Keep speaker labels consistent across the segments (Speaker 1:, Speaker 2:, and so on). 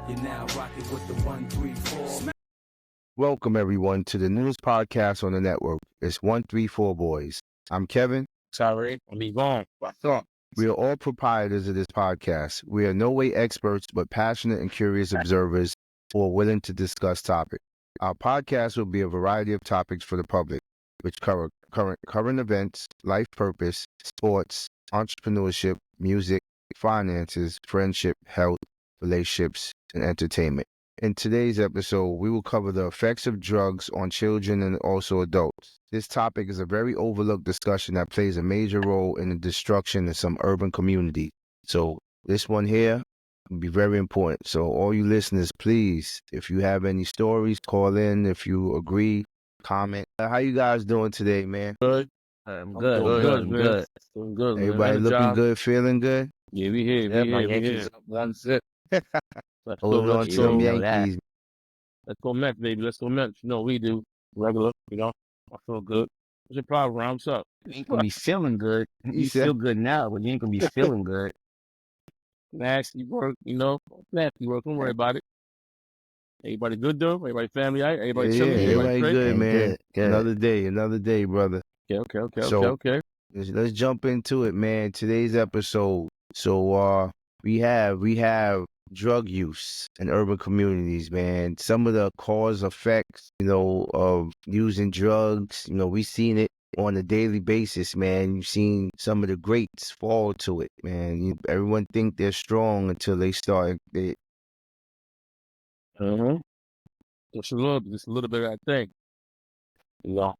Speaker 1: You're now rocking with the 134.
Speaker 2: Welcome, everyone, to the newest podcast on the network. It's 134 Boys. I'm Kevin.
Speaker 3: Sorry, I'm Yvonne. What's up?
Speaker 2: We are all proprietors of this podcast. We are no way experts, but passionate and curious observers who are willing to discuss topics. Our podcast will be a variety of topics for the public, which cover current events, life purpose, sports, entrepreneurship, music, finances, friendship, health, relationships, and entertainment. In today's episode, we will cover the effects of drugs on children and also adults. This topic is a very overlooked discussion that plays a major role in the destruction of some urban communities. So this one here will be very important. So all you listeners, please, if you have any stories, call in. If you agree, comment. How you guys doing today, man?
Speaker 3: Good.
Speaker 4: I'm
Speaker 3: good,
Speaker 4: good.
Speaker 3: Doing good, man.
Speaker 2: Everybody looking good, feeling good?
Speaker 3: Yeah, we here.
Speaker 4: Yeah,
Speaker 3: We
Speaker 4: my
Speaker 3: here.
Speaker 4: Yankees up 1-0.
Speaker 3: Let's
Speaker 2: Holding
Speaker 3: go.
Speaker 2: on
Speaker 3: Let's
Speaker 2: to them
Speaker 3: go.
Speaker 2: Yankees.
Speaker 3: Let's go Mets, baby. Let's go Mets. You know we do. Regular. You know. I feel good. What's your problem, Ron? What's up?
Speaker 4: You ain't gonna be feeling good. You
Speaker 2: said-
Speaker 4: feel good now, but you ain't gonna be feeling good.
Speaker 3: Nasty work. You know. Nasty work. Don't worry about it. Everybody good though? Everybody family, all right? Everybody
Speaker 2: Yeah,
Speaker 3: chilling?
Speaker 2: everybody
Speaker 3: straight?
Speaker 2: good, man.
Speaker 4: Good.
Speaker 2: Another day, brother.
Speaker 3: Okay.
Speaker 2: So-
Speaker 3: Okay.
Speaker 2: Let's jump into it, man. Today's episode. So we have drug use in urban communities, man. Some of the cause effects, of using drugs, we've seen it on a daily basis, man. You've seen some of the greats fall to it, man. Everyone think they're strong until they start.
Speaker 3: Just a little bit of that thing. You know.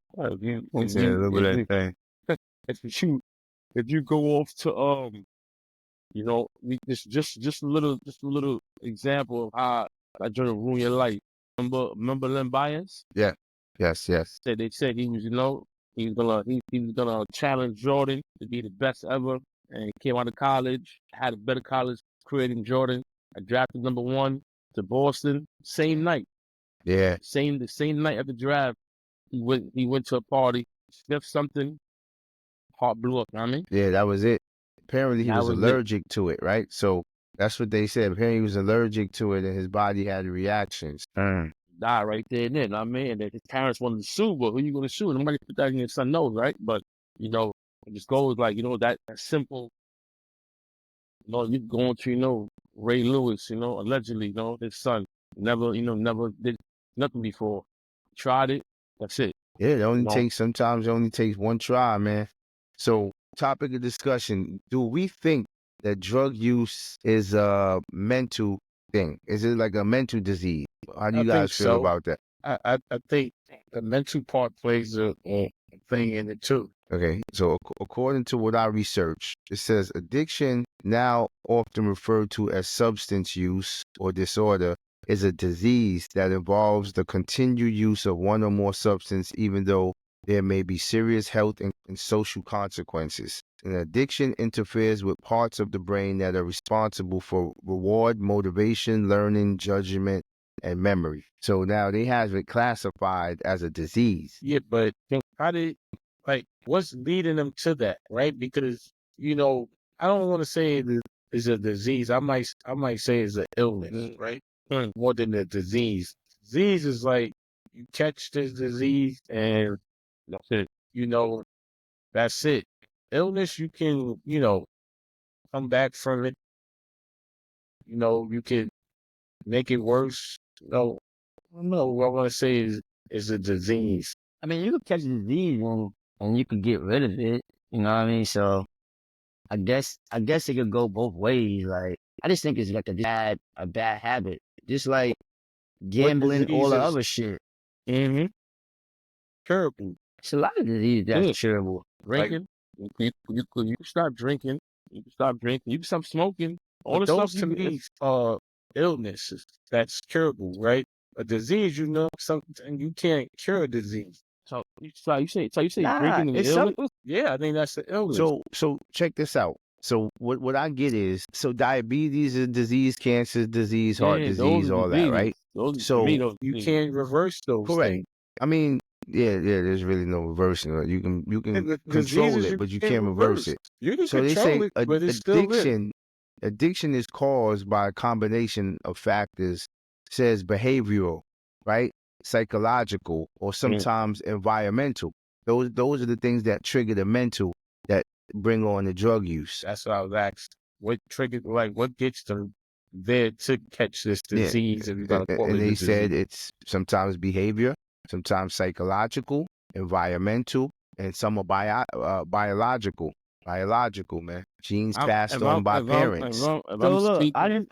Speaker 3: If you go off to just a little example of how that journey ruin your life. Remember Len Bias?
Speaker 2: Yes.
Speaker 3: They said he was gonna challenge Jordan to be the best ever, and he came out of college, had a better college career than Jordan. I drafted #1 to Boston, same night.
Speaker 2: Yeah.
Speaker 3: The same night of the draft, he went to a party, sniffed something, heart blew up. You know what I mean?
Speaker 2: Yeah, that was it. Apparently he
Speaker 3: That
Speaker 2: was
Speaker 3: was it.
Speaker 2: allergic to it, right? So that's what they said. Apparently he was allergic to it and his body had reactions.
Speaker 3: Die right there and then. You know what I mean? And his parents wanted to sue, but who you gonna sue? Nobody put that in your son nose, right? But it just goes like, that simple. You going to, Ray Lewis, allegedly, his son never did nothing before. Tried it, that's it.
Speaker 2: Yeah, sometimes it only takes one try, man. So, topic of discussion, do we think that drug use is a mental thing? Is it like a mental disease? How do you
Speaker 3: I
Speaker 2: guys
Speaker 3: think
Speaker 2: feel
Speaker 3: so.
Speaker 2: about that?
Speaker 3: I think the mental part plays a thing in it too.
Speaker 2: Okay, so according to what I researched, it says addiction, now often referred to as substance use or disorder, is a disease that involves the continued use of one or more substance, even though there may be serious health and social consequences. An addiction interferes with parts of the brain that are responsible for reward, motivation, learning, judgment, and memory. So now they have it classified as a disease.
Speaker 3: Yeah, but what's leading them to that, right? Because, I don't want to say it is a disease. I might say it's an illness, right? More than a disease. Disease is like you catch this disease and that's it. That's it. Illness, you can, come back from it. You can make it worse. I don't know. What I want to say is a disease.
Speaker 4: I mean, you could catch a disease and you could get rid of it. You know what I mean? So I guess it could go both ways. Like, I just think it's like a bad habit. Just like gambling, all the other shit.
Speaker 3: Mm-hmm. Terrible.
Speaker 4: It's a lot of disease that's terrible.
Speaker 3: Drinking. You can stop drinking. You can stop drinking. You can stop smoking. All the
Speaker 5: those
Speaker 3: stuff
Speaker 5: to me are illnesses. That's curable, right? A disease, something you can't cure a disease.
Speaker 3: So you say
Speaker 4: Nah,
Speaker 3: drinking is
Speaker 4: it's
Speaker 3: illness?
Speaker 5: Yeah, I think that's the illness.
Speaker 2: So check this out. So what I get is, so diabetes is disease, cancer is disease, heart
Speaker 3: Yeah,
Speaker 2: disease,
Speaker 3: those are
Speaker 2: all that,
Speaker 3: diseases.
Speaker 2: right?
Speaker 3: Those,
Speaker 2: So,
Speaker 3: to me, those
Speaker 5: you
Speaker 3: things.
Speaker 5: can't reverse those
Speaker 2: Correct.
Speaker 5: things.
Speaker 2: I mean, yeah, there's really no reversing it. You can
Speaker 5: And the
Speaker 2: control
Speaker 5: diseases
Speaker 2: it, but you can't reverse it.
Speaker 5: You can
Speaker 2: So they
Speaker 5: control
Speaker 2: say
Speaker 5: it, but it's still there.
Speaker 2: addiction Addiction is caused by a combination of factors, says behavioral, right? Psychological, or sometimes environmental. Those are the things that trigger the mental that bring on the drug use.
Speaker 3: That's what I was asked. What triggered, like, what gets them there to catch this disease? If you're gonna call
Speaker 2: And
Speaker 3: it
Speaker 2: they
Speaker 3: a
Speaker 2: said
Speaker 3: disease.
Speaker 2: it's sometimes behavior, sometimes psychological, environmental, and some are biological. Biological, man. Genes passed on by parents.
Speaker 4: So look, I didn't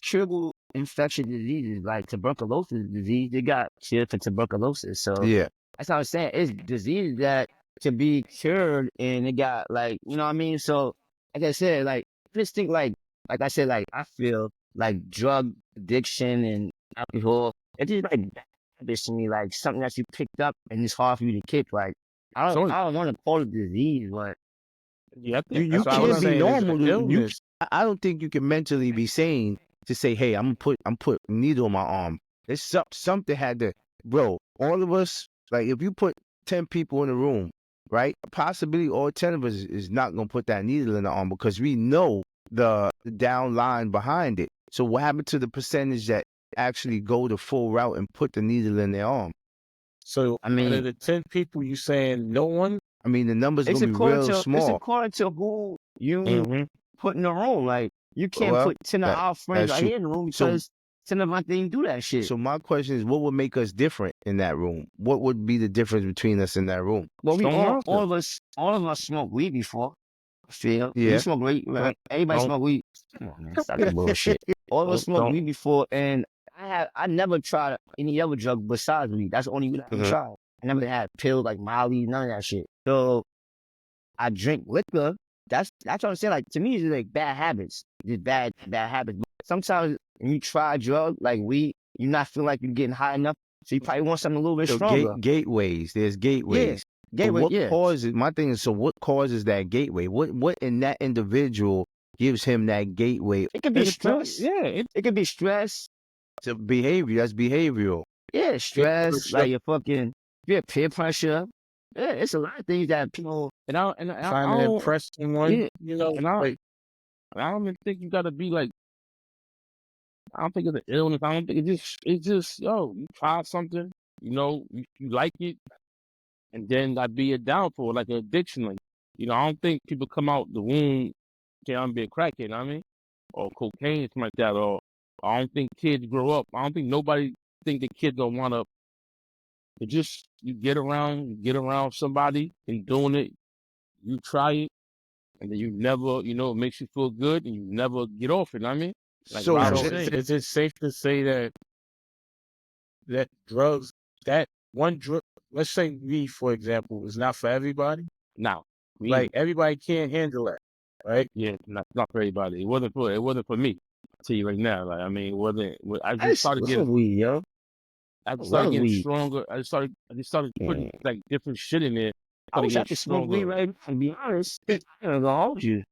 Speaker 4: triple infectious diseases like tuberculosis disease. They got cured for tuberculosis. So
Speaker 2: Yeah.
Speaker 4: that's what I'm saying. It's disease that can be cured, and it got like, you know what I mean. So like I said, like just think like I said, like I feel like drug addiction and alcohol. It's just like bad habits to me, like something that you picked up and it's hard for you to kick. Like I don't want to call it disease, but
Speaker 3: Yeah,
Speaker 2: You
Speaker 3: that's what I was
Speaker 2: can't be
Speaker 3: saying, it's an
Speaker 2: normal.
Speaker 3: illness.
Speaker 2: I don't think you can mentally be sane to say, "Hey, I'm put a needle on my arm." There's something had to, bro. All of us, like if you put 10 people in a room, right? Possibly all 10 of us is not gonna put that needle in the arm because we know the down line behind it. So what happened to the percentage that actually go the full route and put the needle in their arm?
Speaker 3: So
Speaker 4: I mean,
Speaker 3: out of the 10 people, you saying no one?
Speaker 2: I mean, the numbers
Speaker 4: it's
Speaker 2: gonna be
Speaker 4: according
Speaker 2: real
Speaker 4: to
Speaker 2: small.
Speaker 4: who you put in the room. Like you can't
Speaker 2: Well,
Speaker 4: put 10 of our friends
Speaker 2: that's
Speaker 4: right
Speaker 2: true.
Speaker 4: here in the room
Speaker 2: So-
Speaker 4: because 10 of us didn't do that shit.
Speaker 2: So my question is, what would make us different in that room? What would be the difference between us in that room?
Speaker 4: Well, we
Speaker 3: Strong
Speaker 4: all of us smoked weed before. I feel
Speaker 2: Yeah.
Speaker 4: we smoke weed. Right? Everybody
Speaker 3: don't-
Speaker 4: smoke weed. Come on, man, stop that bullshit. All of us smoked weed before, and I never tried any other drug besides weed. That's the only weed I ever tried. I never had pills like Molly, none of that shit. So I drink liquor. That's what I'm saying. Like to me, it's like bad habits. Just bad habits. But sometimes when you try drugs like weed, you not feel like you're getting high enough. So you probably want something a little bit
Speaker 2: So
Speaker 4: stronger.
Speaker 2: gateways. There's gateways.
Speaker 4: Yeah.
Speaker 2: But
Speaker 4: Gateway,
Speaker 2: what
Speaker 4: yeah.
Speaker 2: causes? My thing is, so what causes that gateway? What in that individual gives him that gateway
Speaker 4: It could be stress.
Speaker 3: Yeah,
Speaker 4: It could be stress.
Speaker 2: to behavior? That's behavioral.
Speaker 4: Yeah, stress.
Speaker 3: pressure.
Speaker 4: Like peer pressure. Yeah, it's a lot of things that people.
Speaker 3: and I
Speaker 5: Trying to
Speaker 3: don't,
Speaker 5: impress someone.
Speaker 4: Yeah.
Speaker 3: you know,
Speaker 5: And I-
Speaker 3: like, I don't even think you gotta be like. I don't think it's an illness. I don't think it's just yo. You try something, you like it, and then that be a downfall, like an addiction. Like, I don't think people come out the womb can't be a crackhead. You know what I mean? Or cocaine, something like that. Or I don't think kids grow up. I don't think nobody think the kids don't want to. It just you get around somebody and doing it. You try it, and then you never, it makes you feel good, and you never get off it. You know what I mean? Like
Speaker 2: So
Speaker 3: Rob
Speaker 2: so-
Speaker 3: was saying.
Speaker 5: Is it safe to say that drugs, that one drug, let's say weed, for example, is not for everybody?
Speaker 3: Now,
Speaker 5: Like everybody can't handle that, right?
Speaker 3: yeah, not for everybody. It wasn't for me. I'll tell you right now. Like, I mean, it wasn't. I just started getting.
Speaker 4: weed, yo.
Speaker 3: I just started
Speaker 4: love
Speaker 3: getting
Speaker 4: weed.
Speaker 3: stronger. I just started putting like different shit in there.
Speaker 4: I wish I
Speaker 3: Started
Speaker 4: could smoke weed
Speaker 3: stronger.
Speaker 4: right now, to be honest. I ain't gonna hold you.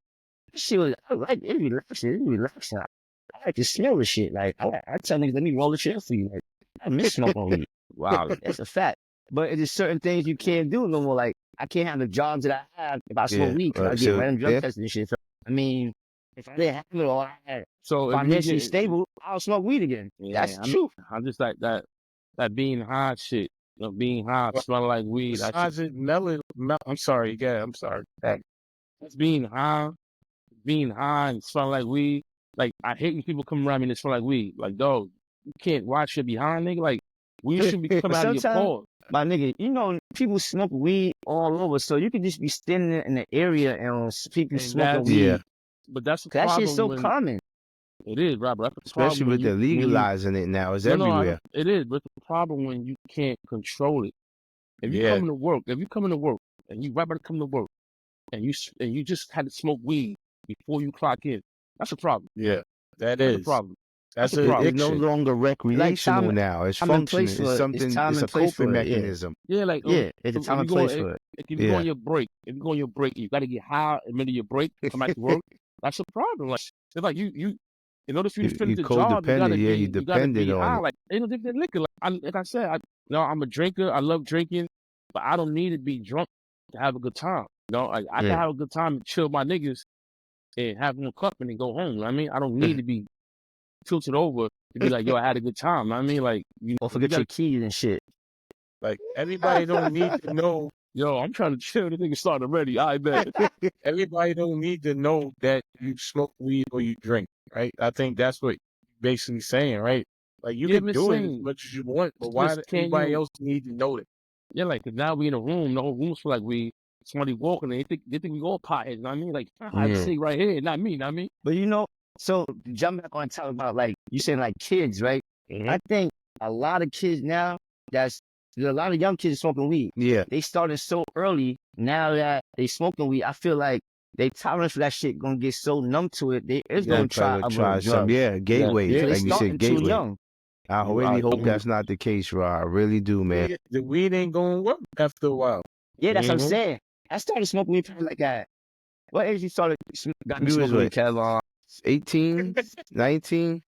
Speaker 4: This shit was, I like it. It's relaxing. I like to smell the shit. Like, I tell niggas, let me roll the shit up for you. Like, I miss smoking weed.
Speaker 3: Wow.
Speaker 4: That's a fact. But it's just certain things you can't do no more. Like, I can't have the jobs that I have if I smoke
Speaker 2: Yeah,
Speaker 4: weed because I
Speaker 2: right,
Speaker 4: get
Speaker 2: so,
Speaker 4: random drug
Speaker 2: yeah.
Speaker 4: tests and shit. So, I mean, if I didn't have it or I had
Speaker 3: So if you
Speaker 4: financially
Speaker 3: get,
Speaker 4: stable, I'll smoke weed again.
Speaker 3: yeah,
Speaker 4: That's true.
Speaker 3: I'm just like that being high shit. Being high,
Speaker 5: Well,
Speaker 3: smelling like weed.
Speaker 5: Besides it, I'm sorry, yeah, I'm sorry.
Speaker 3: That's being high and smelling like weed. Like, I hate when people come around me and smell like weed. Like, dog, you can't watch your behind, nigga. Like, weed shouldn't be coming out of your
Speaker 4: Sometimes-
Speaker 3: pores.
Speaker 4: My nigga, people smoke weed all over, so you could just be standing in the area and people
Speaker 3: And
Speaker 4: smoking
Speaker 3: that's-
Speaker 4: weed.
Speaker 2: Yeah.
Speaker 3: But that's the
Speaker 4: That
Speaker 3: problem.
Speaker 4: shit's so
Speaker 3: when,
Speaker 4: common.
Speaker 3: It is, Robert. That's the
Speaker 2: Especially
Speaker 3: problem
Speaker 2: with the
Speaker 3: when you-
Speaker 2: legalizing it now, it's
Speaker 3: No,
Speaker 2: everywhere.
Speaker 3: it is, but the problem when you can't control it. If you
Speaker 5: Yeah.
Speaker 3: come to work, and you right about to come to work, and you just had to smoke weed before you clock in, that's a problem.
Speaker 5: Yeah,
Speaker 3: That's
Speaker 5: is.
Speaker 3: a problem.
Speaker 5: That's
Speaker 3: a
Speaker 5: an
Speaker 3: problem.
Speaker 2: It's no
Speaker 5: addiction.
Speaker 2: longer recreational
Speaker 4: time-
Speaker 2: now. It's
Speaker 4: time and
Speaker 2: functioning.
Speaker 4: place
Speaker 2: It's
Speaker 4: for it. It's
Speaker 2: something.
Speaker 4: time
Speaker 2: It's
Speaker 4: and
Speaker 2: a
Speaker 4: place
Speaker 2: coping
Speaker 4: for it, yeah.
Speaker 2: mechanism.
Speaker 3: Yeah, like
Speaker 4: Yeah, it's a
Speaker 3: if
Speaker 4: time
Speaker 3: you
Speaker 4: and
Speaker 3: go-
Speaker 4: place
Speaker 3: if-
Speaker 4: for it.
Speaker 3: If you go on
Speaker 2: Yeah.
Speaker 3: your break, you got to get high in the middle of your break, come back to work. That's a problem. Like, it's like you in order for you to
Speaker 2: You
Speaker 3: finish the job, you gotta
Speaker 2: codependent, yeah,
Speaker 3: be,
Speaker 2: you
Speaker 3: gotta
Speaker 2: dependent
Speaker 3: be
Speaker 2: on
Speaker 3: high.
Speaker 2: it.
Speaker 3: Like, ain't no different than liquor. Like I said, I'm a drinker. I love drinking, but I don't need to be drunk to have a good time. Like, I can
Speaker 4: Yeah.
Speaker 3: have a good time and chill with my niggas,
Speaker 5: and have one cup and then go home. You know what I mean, I don't need to be tilted over to be like, yo, I had a good time. You know what I mean, like,
Speaker 4: Or forget your keys and shit.
Speaker 3: Like everybody don't need to know.
Speaker 5: yo, I'm trying to chill. The nigga started already. I bet.
Speaker 3: Everybody don't need to know that you smoke weed or you drink, right? I think that's what you're basically saying, right? Like you
Speaker 5: Yeah,
Speaker 3: can
Speaker 5: but
Speaker 3: do it as
Speaker 5: same.
Speaker 3: much as you want, but why
Speaker 5: Just
Speaker 3: does
Speaker 5: can't
Speaker 3: anybody
Speaker 5: you?
Speaker 3: else need to know that?
Speaker 5: Yeah, like 'cause now we in a room. The whole room's feel like we somebody walking. They think we all potheads. You know what I mean, like I have a
Speaker 4: Yeah.
Speaker 5: cig right here, not me. You know what I mean.
Speaker 4: But you know, so jump back on talk about like you saying like kids, right? I think a lot of kids now, there's a lot of young kids smoking weed.
Speaker 2: Yeah.
Speaker 4: They started so early. Now that they smoking weed, I feel like they tolerance for that shit gonna get so numb to it. They is gonna try other
Speaker 2: Try some,
Speaker 4: drugs.
Speaker 2: gateway,
Speaker 3: Yeah.
Speaker 4: So they
Speaker 2: like you
Speaker 4: starting
Speaker 2: said,
Speaker 4: too
Speaker 2: gateway.
Speaker 4: young.
Speaker 2: I
Speaker 3: You
Speaker 2: really
Speaker 3: are
Speaker 2: hope
Speaker 3: young.
Speaker 2: that's not the case, Rod. I really do, man.
Speaker 3: The weed ain't gonna work after a while.
Speaker 4: Yeah, that's what I'm
Speaker 3: Mhm.
Speaker 4: saying. I started smoking weed probably like at what age you started got me
Speaker 2: You was
Speaker 4: smoking weed,
Speaker 2: what?
Speaker 4: Kev?
Speaker 2: 18, 19.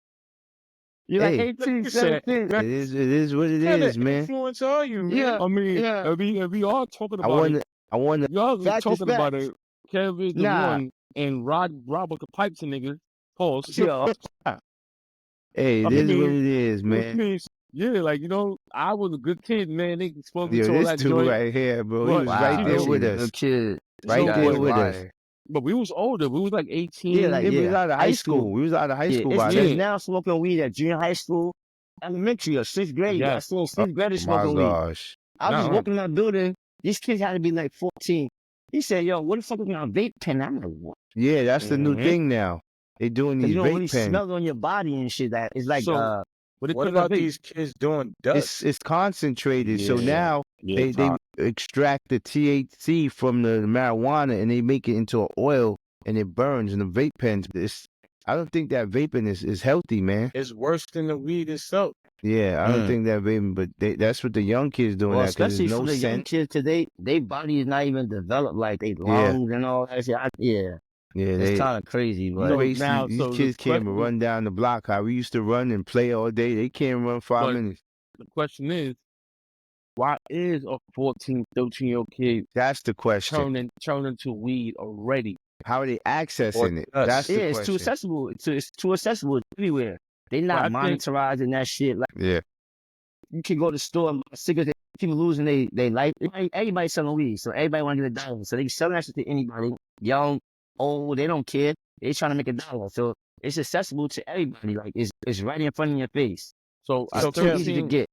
Speaker 4: You're like
Speaker 2: Hey,
Speaker 4: 18,
Speaker 3: Like you said,
Speaker 4: 17.
Speaker 2: it is what it
Speaker 3: What kind
Speaker 2: is,
Speaker 3: of
Speaker 2: man.
Speaker 3: influence are you, man?
Speaker 4: Yeah,
Speaker 5: I mean,
Speaker 4: yeah.
Speaker 5: if we are talking
Speaker 2: I
Speaker 5: about it,
Speaker 2: want to.
Speaker 5: y'all
Speaker 4: Facts is
Speaker 5: talking about
Speaker 4: facts.
Speaker 5: it. Kev is the
Speaker 4: Nah.
Speaker 5: one, and Rod with the pipes and niggas. Pause.
Speaker 4: Yo.
Speaker 2: Hey,
Speaker 5: I
Speaker 2: it is what
Speaker 5: mean,
Speaker 2: it is,
Speaker 5: which
Speaker 2: man.
Speaker 5: means, yeah, like I was a good kid, man. They exposed me
Speaker 2: Yo,
Speaker 5: to all
Speaker 2: this
Speaker 5: that
Speaker 2: dude
Speaker 5: joint.
Speaker 2: right here, bro. He
Speaker 5: But,
Speaker 2: was right
Speaker 5: you
Speaker 2: there
Speaker 5: know,
Speaker 2: with
Speaker 4: Good
Speaker 2: us.
Speaker 4: kid.
Speaker 2: Right
Speaker 5: So,
Speaker 2: there
Speaker 5: but-
Speaker 2: with us.
Speaker 5: But we was older. We was like 18.
Speaker 4: Yeah, like,
Speaker 2: Yeah, we was
Speaker 4: yeah.
Speaker 2: out of
Speaker 4: High
Speaker 2: high
Speaker 4: school.
Speaker 2: school. We was out of high
Speaker 4: Yeah,
Speaker 2: school
Speaker 4: it's
Speaker 2: by
Speaker 4: kids
Speaker 2: then.
Speaker 4: now smoking weed at junior high school, elementary or sixth grade.
Speaker 5: Yeah.
Speaker 4: I saw sixth graders
Speaker 2: My
Speaker 4: smoking weed.
Speaker 2: gosh.
Speaker 4: I was just
Speaker 5: Nah.
Speaker 4: walking in that building. These kids had to be like 14. He said, yo, what the fuck is my vape pen? I'm like, what?
Speaker 2: Yeah, that's the new
Speaker 5: Mhm.
Speaker 2: thing now. They doing
Speaker 4: Because
Speaker 2: these
Speaker 4: you don't
Speaker 2: vape
Speaker 4: really
Speaker 2: pens.
Speaker 4: smell it on your body and shit. That it's like,
Speaker 5: So, What they
Speaker 3: What
Speaker 5: put in that
Speaker 3: about
Speaker 5: vape?
Speaker 3: these kids doing dust?
Speaker 2: It's concentrated. So
Speaker 4: Yeah.
Speaker 2: now
Speaker 4: yeah,
Speaker 2: they extract the THC from the marijuana and they make it into an oil and it burns in the vape pens. I don't think that vaping is healthy, man.
Speaker 3: It's worse than the weed itself.
Speaker 2: Yeah, I don't think that vaping, but that's what the young kids doing
Speaker 4: well,
Speaker 2: that because
Speaker 4: especially
Speaker 2: there's
Speaker 4: for
Speaker 2: no
Speaker 4: the young
Speaker 2: scent.
Speaker 4: kids today, their body is not even developed like they
Speaker 2: Yeah.
Speaker 4: lungs and all that shit.
Speaker 2: Yeah,
Speaker 4: It's kind of crazy,
Speaker 2: you
Speaker 4: but
Speaker 2: race
Speaker 5: now,
Speaker 2: these
Speaker 5: so the
Speaker 2: kids can't even
Speaker 5: question-
Speaker 2: run down the block. How we used to run and play all day. They can't run 5
Speaker 5: But-
Speaker 2: minutes.
Speaker 5: The question is, why is a 14, 13-year-old kid
Speaker 2: That's the question.
Speaker 5: turning to weed already?
Speaker 2: How are they accessing it?
Speaker 3: dust.
Speaker 2: That's the
Speaker 4: yeah, it's too
Speaker 2: question.
Speaker 4: accessible. It's too accessible everywhere. They not
Speaker 5: Well, I think-
Speaker 4: monitorizing that shit. Like
Speaker 2: Yeah.
Speaker 4: you can go to the store and buy cigarettes. People losing they life. Everybody selling weed, so everybody want to get a dollar. So they selling that shit to anybody, young, old. They don't care. They trying to make a dollar. So it's accessible to everybody. Like it's right in front of your face.
Speaker 5: So
Speaker 4: It's
Speaker 5: at
Speaker 4: too easy to
Speaker 5: 13,
Speaker 4: get.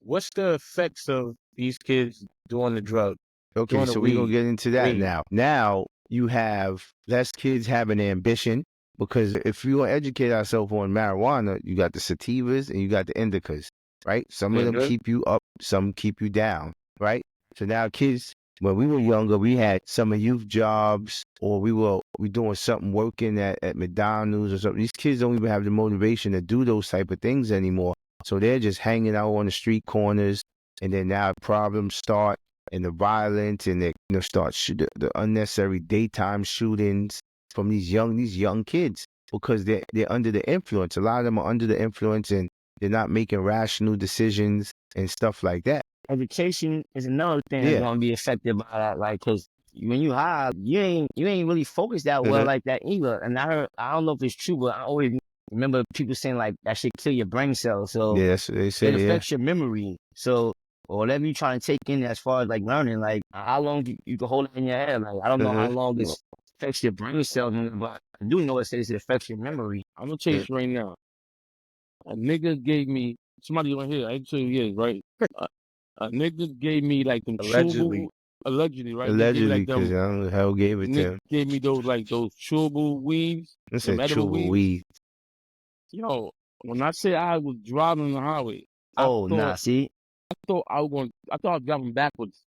Speaker 3: What's the effects of these kids doing the drug?
Speaker 2: Okay,
Speaker 3: Doing the
Speaker 2: so we're going to
Speaker 3: weed.
Speaker 2: get into that
Speaker 3: Weed.
Speaker 2: now. Now you have less kids having ambition because if you want to educate ourselves on marijuana, you got the sativas and you got the indicas, right? Some of them
Speaker 3: Mhm.
Speaker 2: keep you up, some keep you down, right? So now kids, when we were younger, we had summer youth jobs or we doing something working at McDonald's or something. These kids don't even have the motivation to do those type of things anymore. So they're just hanging out on the street corners and then now problems start. And the violence, and they start the unnecessary daytime shootings from these young kids because they're under the influence. A lot of them are under the influence, and they're not making rational decisions and stuff like that.
Speaker 4: Education is another thing
Speaker 2: Yeah.
Speaker 4: that's gonna be affected by that. Like, cause when you high, you ain't really focused that well
Speaker 2: Mhm.
Speaker 4: like that either. And I don't know if it's true, but I always remember people saying like that shit kill your brain cells. So
Speaker 2: Yeah, that's what they say.
Speaker 4: it
Speaker 2: Yeah,
Speaker 4: affects your memory. So or whatever you trying to take in as far as like learning, like how long you can hold it in your head. Like I don't know how
Speaker 2: Mhm.
Speaker 4: long this affects your brain cells, but I do know it says it affects your memory.
Speaker 5: I'm gonna tell you this right now. A nigga gave me somebody on here. I ain't tell you yes, right? A nigga gave me like them
Speaker 3: Allegedly.
Speaker 5: allegedly, right?
Speaker 2: allegedly,
Speaker 5: They gave me
Speaker 2: because I don't know how gave it to
Speaker 5: nigga
Speaker 2: him.
Speaker 5: gave me those chewable weeds.
Speaker 2: That's
Speaker 5: them
Speaker 2: a
Speaker 5: edible
Speaker 2: true
Speaker 5: weeds.
Speaker 2: weed.
Speaker 5: Yo, when I say I was driving on the highway,
Speaker 4: Oh nah, see?
Speaker 5: I thought I was driving backwards.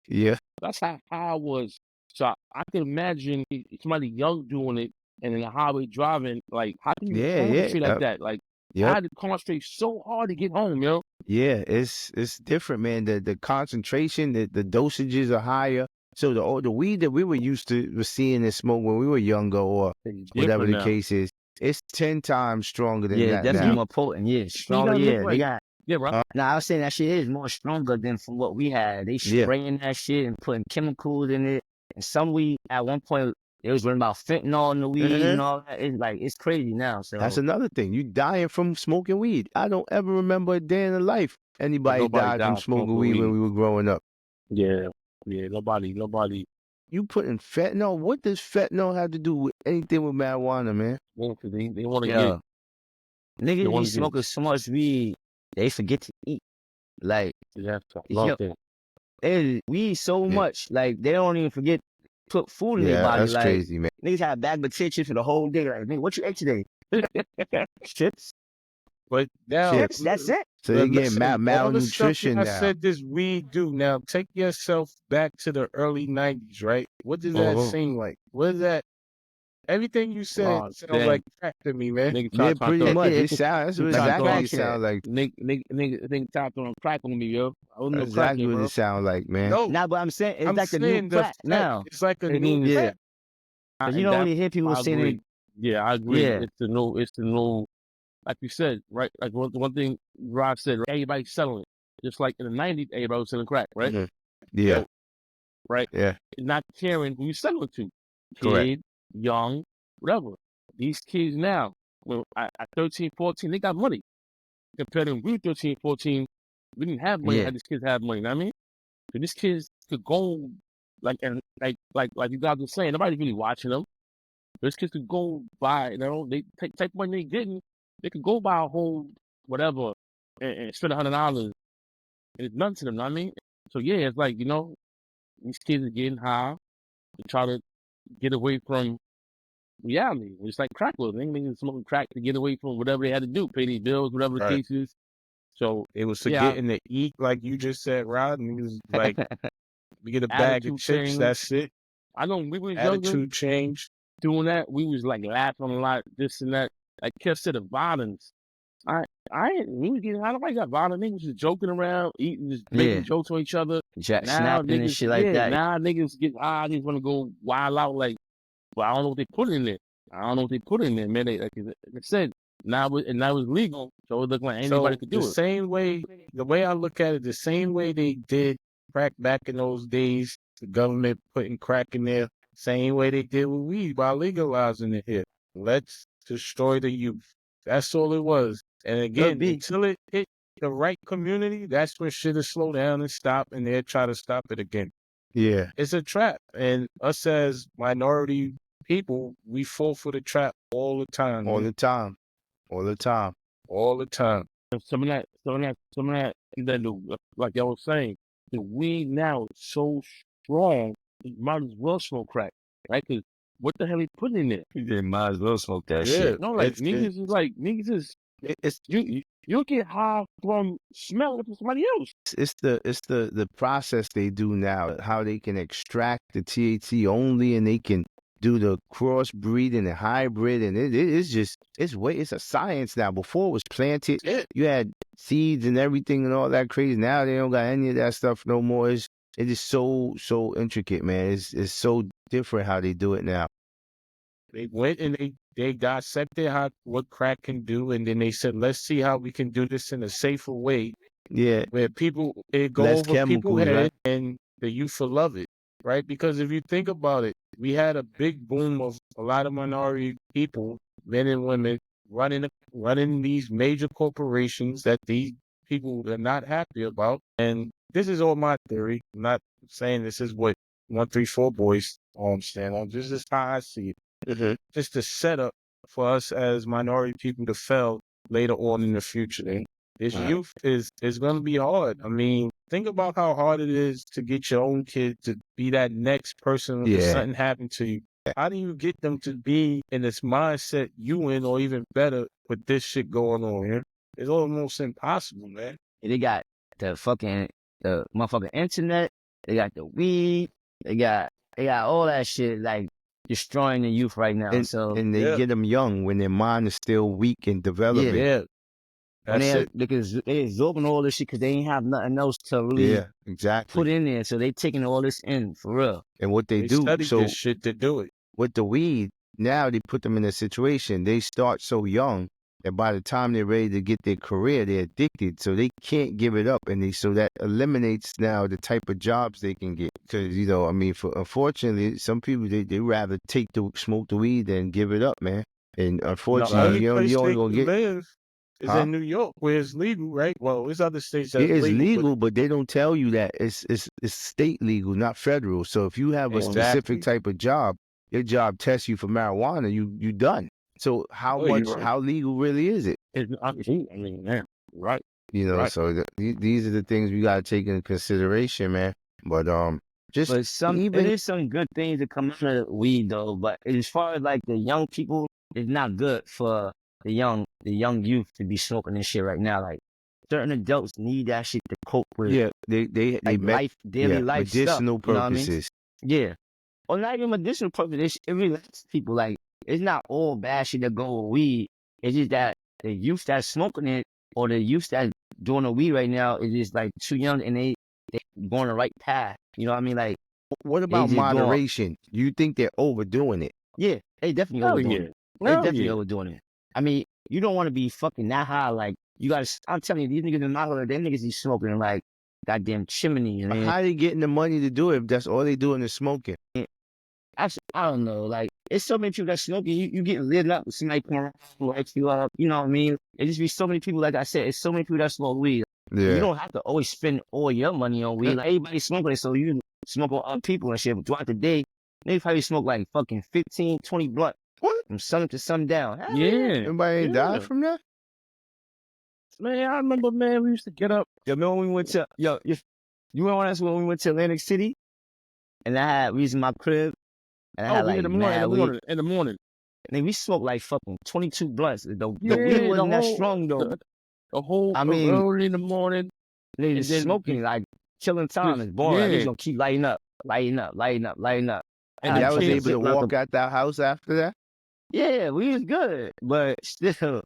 Speaker 2: Yeah,
Speaker 5: That's how I was. So I can imagine somebody young doing it and in the highway driving. Like, how can you
Speaker 2: Yeah,
Speaker 5: concentrate
Speaker 2: yeah.
Speaker 5: like that? Like, I
Speaker 2: yep.
Speaker 5: had to concentrate so hard to get home, yo.
Speaker 2: Yeah, it's different, man. The concentration, the dosages are higher. So the weed that we were used to seeing and smoke when we were younger, or
Speaker 5: It's
Speaker 2: whatever
Speaker 5: different
Speaker 2: the
Speaker 5: now.
Speaker 2: case is, it's 10 times stronger than
Speaker 4: Yeah,
Speaker 2: that
Speaker 4: that's
Speaker 2: now.
Speaker 4: more potent. Yeah, stronger.
Speaker 5: gotta look
Speaker 4: Yeah,
Speaker 5: like-
Speaker 4: they got.
Speaker 5: Yeah, right.
Speaker 4: Now I was saying that shit is more stronger than from what we had. They
Speaker 2: Yeah.
Speaker 4: spraying that shit and putting chemicals in it. And some weed at one point They was learning about fentanyl in the weed and all that. It's like, it's crazy now. So
Speaker 2: That's another thing. You dying from smoking weed. I don't ever remember a day in the life anybody
Speaker 5: Nobody
Speaker 2: died from
Speaker 5: died
Speaker 2: smoking weed when we were growing up.
Speaker 5: Yeah, nobody.
Speaker 2: You putting fentanyl? What does fentanyl have to do with anything with marijuana, man?
Speaker 5: Well, 'cause they want to
Speaker 4: yeah,
Speaker 5: They
Speaker 4: niggas
Speaker 5: wanna
Speaker 4: be
Speaker 5: get-
Speaker 4: smoking so much weed, they forget to eat. Like,
Speaker 5: get. That's a
Speaker 4: Yo,
Speaker 5: long thing.
Speaker 4: we eat so
Speaker 2: Yeah.
Speaker 4: much, like they don't even forget to put food in their
Speaker 2: Yeah,
Speaker 4: body.
Speaker 2: that's
Speaker 4: Like
Speaker 2: crazy, man.
Speaker 4: niggas had a bag of chips for the whole day. Like, nigga, what you ate today? Chips.
Speaker 3: But now,
Speaker 4: Chips. That's it.
Speaker 2: So they getting
Speaker 3: listen, all the stuff
Speaker 2: malnutrition
Speaker 3: I
Speaker 2: now.
Speaker 3: said this weed do. Now take yourself back to the early '90s, right? What does that seem like? What is that? Everything you said
Speaker 5: Oh,
Speaker 3: sounds
Speaker 5: damn.
Speaker 3: like crack to me, man.
Speaker 5: Nigga
Speaker 2: Yeah,
Speaker 5: tried
Speaker 2: pretty
Speaker 5: to
Speaker 2: much.
Speaker 4: Yeah.
Speaker 2: It sounds. That's what
Speaker 4: Like a
Speaker 2: exactly it
Speaker 4: crackhead.
Speaker 2: sounds like.
Speaker 5: nigga tried throwing crack on me, yo. I wasn't no
Speaker 2: That's exactly
Speaker 5: crackhead,
Speaker 2: what
Speaker 5: bro.
Speaker 2: it sounds like, man.
Speaker 3: No,
Speaker 4: Nah, but I'm saying it's
Speaker 3: I'm
Speaker 4: like the new
Speaker 3: saying
Speaker 4: crack
Speaker 3: the
Speaker 4: now.
Speaker 3: It's like a
Speaker 5: It
Speaker 3: new
Speaker 5: means-
Speaker 2: Yeah.
Speaker 3: crack.
Speaker 4: 'Cause you don't really hear people
Speaker 5: I
Speaker 4: saying
Speaker 5: agree.
Speaker 4: it.
Speaker 5: Yeah, I agree.
Speaker 4: Yeah.
Speaker 5: It's the new, like you said, right? Like one thing Rob said, everybody's selling it. Just like in the 90s, everybody was selling crack, right?
Speaker 2: Mhm. Yeah.
Speaker 5: Right?
Speaker 2: Yeah.
Speaker 5: Not caring who you selling it to.
Speaker 2: Correct.
Speaker 5: Kid, young, whatever. These kids now, when at 13, 14, they got money. Compared to when we were 13, 14, we didn't have money.
Speaker 4: Yeah.
Speaker 5: How these kids have money, you know what I mean? So these kids could go, like you guys were saying, nobody's really watching them. These kids could go buy, they take money they didn't. They could go buy a whole whatever and spend $100. And it's nothing to them, know what I mean? So yeah, it's like, these kids are getting high to try to get away from reality. It's like crack was. They niggas smoking crack to get away from whatever they had to do, pay their bills, whatever the
Speaker 3: Right.
Speaker 5: case is. So
Speaker 3: They was
Speaker 5: Yeah,
Speaker 3: forgetting to eat, like you just said, Rod. And it was like, we get a bag of
Speaker 5: Attitude
Speaker 3: chips,
Speaker 5: change.
Speaker 3: that's it.
Speaker 5: I know when we was younger
Speaker 3: Attitude change.
Speaker 5: doing that, we was like laughing a lot, this and that. Like Kev said, the violence. We was getting high. Nobody got violent. Niggas just joking around, eating, just making
Speaker 4: Yeah.
Speaker 5: jokes on each other.
Speaker 4: Jack
Speaker 5: Now
Speaker 4: snapping and
Speaker 5: niggas,
Speaker 4: shit like that.
Speaker 5: Now niggas get high. They just want to go wild out. Like, but I don't know what they put in there. I don't know what they put in there, man. Like I said, now it's legal, so it looked like anybody could do
Speaker 3: the
Speaker 5: it.
Speaker 3: same way, the way I look at it, the same way they did crack back in those days, the government putting crack in there, same way they did with weed by legalizing it here. Let's destroy the youth. That's all it was. And again,
Speaker 4: be.
Speaker 3: until it hit the right community, that's when shit will slow down and stop, and they'll try to stop it again.
Speaker 2: Yeah.
Speaker 3: It's a trap. And us as minority people, we fall for the trap all the time.
Speaker 2: All
Speaker 3: man.
Speaker 2: the time. All the time.
Speaker 3: All the time.
Speaker 5: Some of that, like I was saying, the weed now is so strong, you might as well smoke crack, right? Because what the hell they putting in there?
Speaker 4: They might as well smoke that
Speaker 3: Yeah.
Speaker 4: shit.
Speaker 5: No, like
Speaker 3: It's-
Speaker 5: niggas is
Speaker 2: It's
Speaker 5: you get high from smelling from somebody else.
Speaker 2: it's the process they do now, how they can extract the THC only, and they can do the crossbreeding and hybrid, and it's a science now. Before it was planted,
Speaker 3: Yeah.
Speaker 2: you had seeds and everything and all that crazy. Now they don't got any of that stuff no more. It is so intricate, man. It's so different how they do it now.
Speaker 3: They went and they dissected what crack can do, and then they said, let's see how we can do this in a safer way,
Speaker 2: Yeah,
Speaker 3: where it go
Speaker 2: Less
Speaker 3: over people's
Speaker 2: chemicals,
Speaker 3: head,
Speaker 2: right?
Speaker 3: and the youth will love it, right? Because if you think about it, we had a big boom of a lot of minority people, men and women, running these major corporations that these people are not happy about. And this is all my theory. I'm not saying this is what 134 boys stand on. This is how I see it. Just a setup for us as minority people to fail later on in the future. And this
Speaker 2: Right.
Speaker 3: youth is going to be hard. I mean, think about how hard it is to get your own kid to be that next person if
Speaker 2: Yeah.
Speaker 3: something happened to you. How do you get them to be in this mindset you in, or even better with this shit going on here? It's almost impossible, man.
Speaker 4: They got the motherfucking internet. They got the weed. They got all that shit like destroying the youth right now.
Speaker 2: And they
Speaker 3: Yeah.
Speaker 2: get them young when their mind is still weak and developing.
Speaker 3: Yeah.
Speaker 4: And
Speaker 3: That's it.
Speaker 4: because they absorbing all this shit because they ain't have nothing else to really
Speaker 2: Yeah, exactly.
Speaker 4: put in there. So they taking all this in for real.
Speaker 2: And what they do,
Speaker 3: studied
Speaker 2: so
Speaker 3: this shit to do it.
Speaker 2: with the weed, now they put them in a situation. They start so young And by the time they're ready to get their career, they're addicted, so they can't give it up, and so that eliminates now the type of jobs they can get. Because I mean, unfortunately, some people they rather smoke the weed than give it up, man. And
Speaker 3: The
Speaker 2: unfortunately,
Speaker 3: only place
Speaker 2: you only
Speaker 3: they
Speaker 2: gonna
Speaker 3: can
Speaker 2: get.
Speaker 3: live is
Speaker 2: Huh?
Speaker 3: in New York, where it's legal, right? Well, there's other states
Speaker 2: It
Speaker 3: that's
Speaker 2: is
Speaker 3: legal,
Speaker 2: legal, but they don't tell you that it's state legal, not federal. So if you have a specific
Speaker 3: exactly.
Speaker 2: type of job, your job tests you for marijuana, you done. So
Speaker 3: Oh, you're right.
Speaker 2: how legal really is it?
Speaker 5: I mean, man, right, right.
Speaker 2: So these are the things we gotta take into consideration, man. But just
Speaker 4: But it
Speaker 2: even
Speaker 4: is some good things that come out of weed though. But as far as like the young people, it's not good for the young youth to be smoking this shit right now. Like certain adults need that shit to cope with
Speaker 2: they
Speaker 4: like daily life stuff.
Speaker 2: medicinal
Speaker 4: You know what I mean?
Speaker 2: purposes.
Speaker 4: Yeah. Or not even medicinal purposes. It relaxes people. Like it's not all bad shit that go with weed. It's just that the youth that's smoking it or the youth that's doing the weed right now is just like too young and they going the right path. You know what I mean? Like
Speaker 2: What
Speaker 4: they
Speaker 2: about
Speaker 4: just doing,
Speaker 2: moderation? You think they're overdoing it?
Speaker 4: yeah, they definitely
Speaker 5: Hell
Speaker 4: overdoing
Speaker 5: yeah,
Speaker 4: it. They
Speaker 5: hell
Speaker 4: definitely
Speaker 5: yeah.
Speaker 4: overdoing it. I mean, you don't want to be fucking that high. Like you gotta. I'm telling you, these niggas in my hood, them niggas be smoking like goddamn chimney. And
Speaker 2: How they getting the money to do it if that's all they doing is smoking?
Speaker 4: I don't know. Like it's so many people that smoking. You getting lit up. Somebody come around, light you up. You know what I mean? It just be so many people. Like I said, it's so many people that smoke weed. You
Speaker 2: Yeah.
Speaker 4: don't have to always spend all your money on weed. Like everybody smoking it, so you smoke on other people and shit. But throughout the day, they probably smoke like fucking 15, 20 blunt from sun to sundown. Hell
Speaker 5: Yeah,
Speaker 2: Everybody ain't died
Speaker 5: yeah.
Speaker 2: from that?
Speaker 5: Man, I remember, man, we used to get up.
Speaker 4: You remember when we went to you remember when we went to Atlantic City and we was in my crib and I
Speaker 5: Oh,
Speaker 4: had
Speaker 5: we
Speaker 4: like
Speaker 5: in the morning,
Speaker 4: mad weed.
Speaker 5: in the morning.
Speaker 4: And then we smoked like fucking 22 blunts. The
Speaker 5: Yeah,
Speaker 4: weed
Speaker 5: the
Speaker 4: wasn't that
Speaker 5: whole,
Speaker 4: strong though.
Speaker 5: the whole
Speaker 4: I mean,
Speaker 5: early in the morning,
Speaker 4: they
Speaker 5: and
Speaker 4: just
Speaker 5: then
Speaker 4: smoking like killing time.
Speaker 5: just
Speaker 4: It's boring. Like, we
Speaker 5: yeah,
Speaker 4: just gonna keep lighting up, lighting up, lighting up, lighting up.
Speaker 5: and
Speaker 4: I
Speaker 5: the
Speaker 2: Y'all was
Speaker 4: fucking
Speaker 2: able
Speaker 5: kids.
Speaker 2: to
Speaker 4: ziploc
Speaker 2: walk out that house after that?
Speaker 4: Yeah, we was good, but still,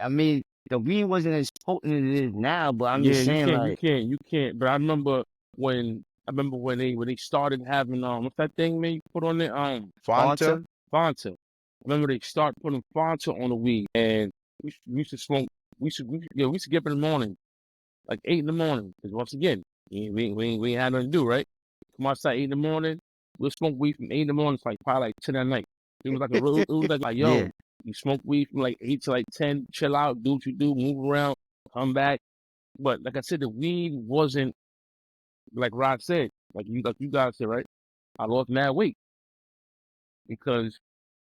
Speaker 4: I mean, the weed wasn't as potent as it is now. But I'm
Speaker 5: Yeah,
Speaker 4: just saying, like,
Speaker 5: you can't. But I remember when they started having what's that thing, man? You put on it
Speaker 2: Fanta?
Speaker 5: Fanta. Remember they start putting Fanta on the weed, and we used to smoke. We used to get up in the morning, like 8 in the morning, because once again, we ain't had nothing to do, right? Come outside 8 in the morning, we'll smoke weed from 8 in the morning to like probably like 10 at night. It was like it was like yo,
Speaker 4: yeah,
Speaker 5: you smoke weed from like 8 to like 10, chill out, do what you do, move around, come back. But like I said, the weed wasn't like Rod said, like you guys said, right? I lost mad weight because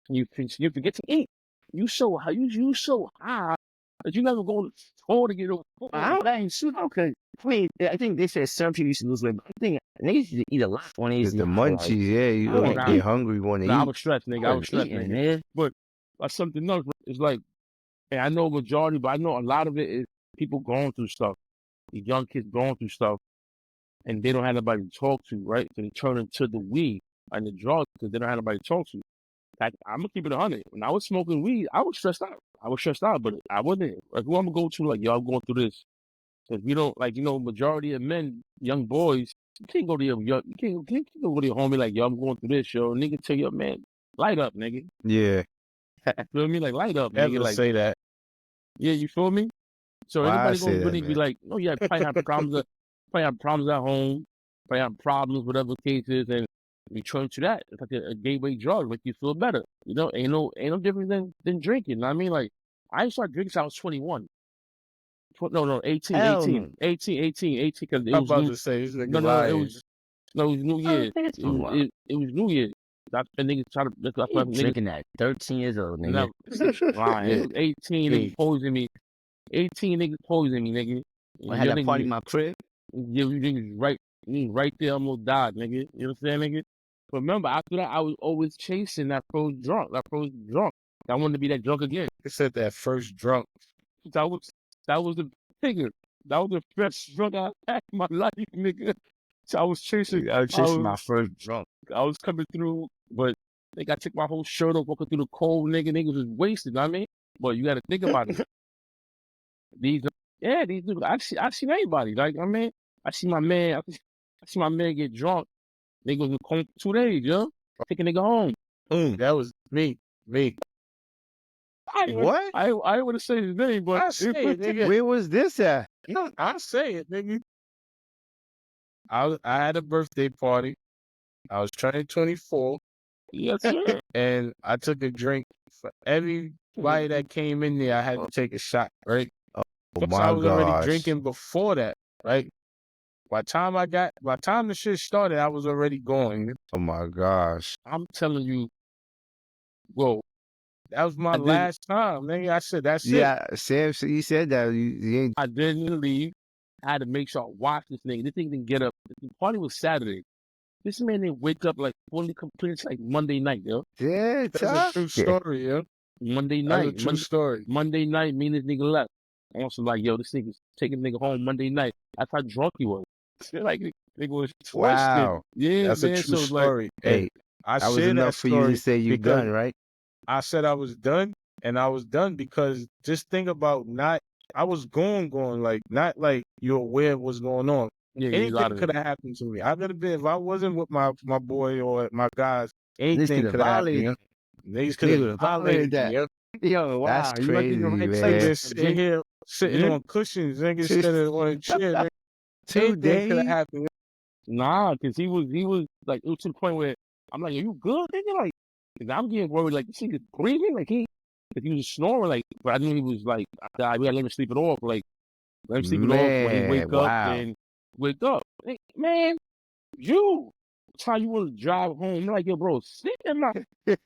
Speaker 5: you forget to eat. You so high, you so high that you never go to school to get over.
Speaker 4: I don't that ain't true though, 'cause I mean, I think they said some people used to lose weight, but I think niggas used to eat a lot when they used
Speaker 2: The
Speaker 4: to high, like,
Speaker 2: munchies, yeah. You
Speaker 4: I
Speaker 2: always
Speaker 4: wasn't
Speaker 5: Nah,
Speaker 2: get
Speaker 4: eating.
Speaker 2: hungry, want to
Speaker 5: nah, I
Speaker 2: eat.
Speaker 5: was stressed, nigga.
Speaker 4: I
Speaker 5: I was
Speaker 4: wasn't
Speaker 5: stressed,
Speaker 4: eating,
Speaker 5: nigga.
Speaker 4: man.
Speaker 5: But that's something else. It's like, and I know majority, but I know a lot of it is people going through stuff. These young kids going through stuff, and they don't have nobody to talk to, right? So they turn into the weed and the drugs because they don't have nobody to talk to. I'm gonna keep it 100. When I was smoking weed, I was stressed out. I was stressed out, but I wasn't like who I'm gonna go to. Like y'all going through this because we don't like majority of men, young boys, you can't go to you can't go to your homie like yo I'm going through this, yo. Nigga tell you man, light up, nigga.
Speaker 2: Yeah.
Speaker 5: Feel me? Like light up, nigga.
Speaker 3: Never
Speaker 5: Like
Speaker 3: say that.
Speaker 5: yeah, you feel me? So
Speaker 2: Why I
Speaker 5: anybody
Speaker 2: say
Speaker 5: gonna
Speaker 2: that,
Speaker 5: really be
Speaker 2: man?
Speaker 5: like, oh yeah, probably have problems. Probably have problems at home. Probably have problems, whatever the case is, and we turn to that. It's like a gateway drug, make you feel better. You know, ain't no different than drinking. I mean, like I started drinking since I was 21. No, 18,
Speaker 4: Hell
Speaker 5: 18,
Speaker 4: no.
Speaker 5: 18, 18, 18, because it
Speaker 3: I'm
Speaker 5: was
Speaker 3: about
Speaker 5: new.
Speaker 3: to say this
Speaker 5: No,
Speaker 3: nigga
Speaker 5: no, it
Speaker 3: lying.
Speaker 5: was no, it was New
Speaker 4: I
Speaker 5: Year.
Speaker 4: don't think it's too wild.
Speaker 5: It was New Year. That's when niggas try to. That's why
Speaker 4: You
Speaker 5: niggas
Speaker 4: drinking at 13 years old, nigga.
Speaker 5: never lying. It was 18
Speaker 3: Yeah.
Speaker 5: niggas poisoning me. 18 niggas poisoning me, nigga.
Speaker 4: When I had
Speaker 5: Your
Speaker 4: that party in
Speaker 5: nigga,
Speaker 4: my crib,
Speaker 5: you niggas right there, almost died, nigga. You know what I'm saying, nigga? But remember, after that, I was always chasing that pro drunk. I wanted to be that drunk again.
Speaker 3: They said that first drunk.
Speaker 5: That was that was the figure. That was the best drunk I had in my life, nigga. So I was chasing.
Speaker 4: I was chasing my first drunk.
Speaker 5: I was coming through, but they got to take my whole shirt off, walking through the cold, nigga. Niggas was wasted. Know what I mean, but you got to think about it. These dudes. I see everybody. Like I mean, I see my man. I see my man get drunk. Niggas was calling for 2 days, yo. Take a nigga home.
Speaker 3: That was me.
Speaker 2: What?
Speaker 5: I want to say his name, but
Speaker 3: I say it, nigga.
Speaker 2: Where was this at?
Speaker 3: No, I say it, nigga. I had a birthday party. I was turning 24,
Speaker 5: yes, sir.
Speaker 3: and I took a drink for everybody that came in there. I had to take a shot, right?
Speaker 2: Oh
Speaker 3: Plus,
Speaker 2: my
Speaker 3: I was already
Speaker 2: gosh.
Speaker 3: drinking before that, right? By the time the shit started, I was already going.
Speaker 2: Oh my gosh.
Speaker 5: I'm telling you,
Speaker 3: Whoa, that was my
Speaker 5: I didn't-
Speaker 3: last time, nigga. I said, that's it.
Speaker 2: Yeah, Sam, he said that. You ain't.
Speaker 5: I didn't leave. I had to make sure I watched this nigga. This nigga didn't get up. The party was Saturday. This man didn't wake up like fully complete. It's like Monday night, yo.
Speaker 2: Yeah,
Speaker 3: That's a
Speaker 2: tough.
Speaker 3: true story, yeah.
Speaker 5: Monday
Speaker 3: That's a
Speaker 5: night.
Speaker 3: true story.
Speaker 5: Monday night, me and this nigga left. I was like, yo, this nigga's taking nigga home Monday night. That's how drunk he was. Like, nigga was twisted.
Speaker 2: Wow.
Speaker 5: Yeah,
Speaker 3: That's
Speaker 5: man.
Speaker 3: a true
Speaker 5: So, like,
Speaker 3: story.
Speaker 2: Hey,
Speaker 3: I
Speaker 2: that was
Speaker 3: share
Speaker 2: enough
Speaker 3: that
Speaker 2: for you
Speaker 3: story
Speaker 2: to say you
Speaker 3: because
Speaker 2: done, right?
Speaker 3: I said I was done, and I was done because just think about I was going, like, not like you're aware of what's going on.
Speaker 5: yeah, he's out
Speaker 3: Anything
Speaker 5: of
Speaker 3: could
Speaker 5: it.
Speaker 3: have happened to me. I could have been, if I wasn't with my boy or my guys,
Speaker 4: This
Speaker 3: anything
Speaker 4: could
Speaker 3: could
Speaker 4: have
Speaker 3: have happened.
Speaker 4: violated.
Speaker 3: Yeah? Niggas
Speaker 4: Nigga
Speaker 3: could
Speaker 4: would've
Speaker 3: have violated
Speaker 4: that.
Speaker 3: me. Yeah?
Speaker 4: Yo, wow.
Speaker 2: That's
Speaker 4: You might be in the
Speaker 2: crazy,
Speaker 4: right
Speaker 2: man.
Speaker 3: Niggas
Speaker 4: place.
Speaker 3: sitting here, sitting
Speaker 5: Yeah.
Speaker 3: on cushions, niggas sitting on a chair. Nigga.
Speaker 2: 2
Speaker 3: Anything could have
Speaker 2: days.
Speaker 3: happened.
Speaker 5: Nah, because he was like, it was to the point where I'm like, are you good, nigga? Like, 'cause I'm getting worried, like, this nigga's breathing? Like, he was snoring, like, but I knew he was like, we gotta let him sleep it off. Like, let him sleep it off. When he
Speaker 2: Man,
Speaker 5: wake up,
Speaker 2: wow.
Speaker 5: then wake up. Hey, man, that's how you want to drive home. I'm like, yo, bro, sleep in my, hey,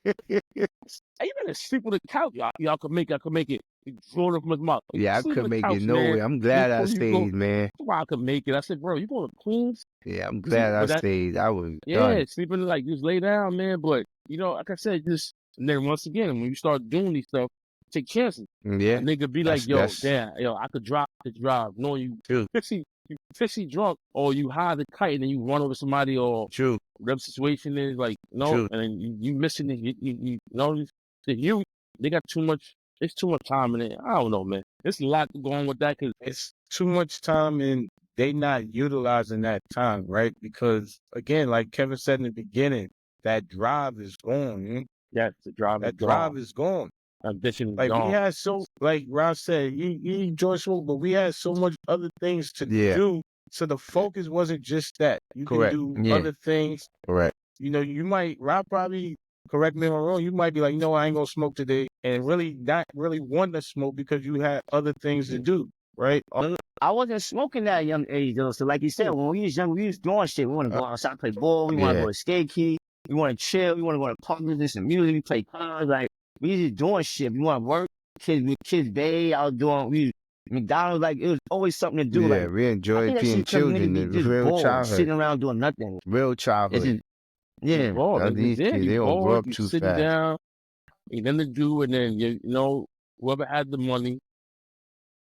Speaker 5: you better sleep on the couch. Y'all can make it. He drew it from his mouth.
Speaker 2: Yeah, I
Speaker 5: Sleep on
Speaker 2: could
Speaker 5: the
Speaker 2: make
Speaker 5: couch,
Speaker 2: it no
Speaker 5: man.
Speaker 2: way. I'm glad I
Speaker 5: Before you go,
Speaker 2: stayed, man.
Speaker 5: I could make it. I said, bro, you going to Queens?
Speaker 2: Yeah, I'm glad I
Speaker 5: But that,
Speaker 2: stayed. I was
Speaker 5: yeah,
Speaker 2: done.
Speaker 5: sleeping like just lay down, man. But you know, like I said, just and then once again, when you start doing these stuff, take chances.
Speaker 2: Yeah,
Speaker 5: A nigga be like, yo,
Speaker 2: that's
Speaker 5: damn, yo, I could drive, knowing you
Speaker 2: true.
Speaker 5: pissy drunk, or you hide the kite and then you run over somebody, or
Speaker 2: True.
Speaker 5: whatever situation is, like, no,
Speaker 2: True.
Speaker 5: and then you missing it, you know, they got too much. It's too much time in it. I don't know, man. There's a lot going on with that because
Speaker 3: It's too much time, and they not utilizing that time, right? Because again, like Kevin said in the beginning, that drive is gone. You know?
Speaker 5: that's the drive.
Speaker 3: That drive is gone.
Speaker 5: Ambition is
Speaker 3: Like we
Speaker 5: gone.
Speaker 3: had like Rob said, he enjoyed smoke, but we had so much other things to
Speaker 2: Yeah.
Speaker 3: do. So the focus wasn't just that. You
Speaker 2: Correct.
Speaker 3: can do
Speaker 2: Yeah.
Speaker 3: other things.
Speaker 2: Correct.
Speaker 3: You know, Rob probably, correct me if I'm wrong, you might be like, I ain't gonna smoke today, and really not really want to smoke because you had other things to do, right?
Speaker 4: I wasn't smoking at a young age, though. So, like you said, when we was young, we was doing shit. We want to go outside, play ball. We want to
Speaker 2: Yeah.
Speaker 4: go to skate key. We want to chill. We want to go to parks, listen to music. We play cards. Like, we just doing shit. We want to work. Kids, babe. I was doing, McDonald's, like, it was always something to do.
Speaker 2: Yeah,
Speaker 4: Like,
Speaker 2: we
Speaker 4: I
Speaker 2: enjoyed
Speaker 4: think that
Speaker 2: being
Speaker 4: shit come niggas
Speaker 2: children.
Speaker 4: be
Speaker 2: It was
Speaker 4: just
Speaker 2: real
Speaker 4: bored,
Speaker 2: childhood.
Speaker 4: sitting around doing nothing.
Speaker 2: Real
Speaker 4: It's
Speaker 2: childhood.
Speaker 4: just, yeah.
Speaker 5: Bored,
Speaker 2: Now
Speaker 5: like,
Speaker 2: these
Speaker 5: yeah,
Speaker 2: kids,
Speaker 5: you
Speaker 2: they don't grow
Speaker 5: bored,
Speaker 2: up
Speaker 5: you
Speaker 2: too
Speaker 5: sitting
Speaker 2: fast.
Speaker 5: down, ain't nothing to do, and then you know whoever had the money.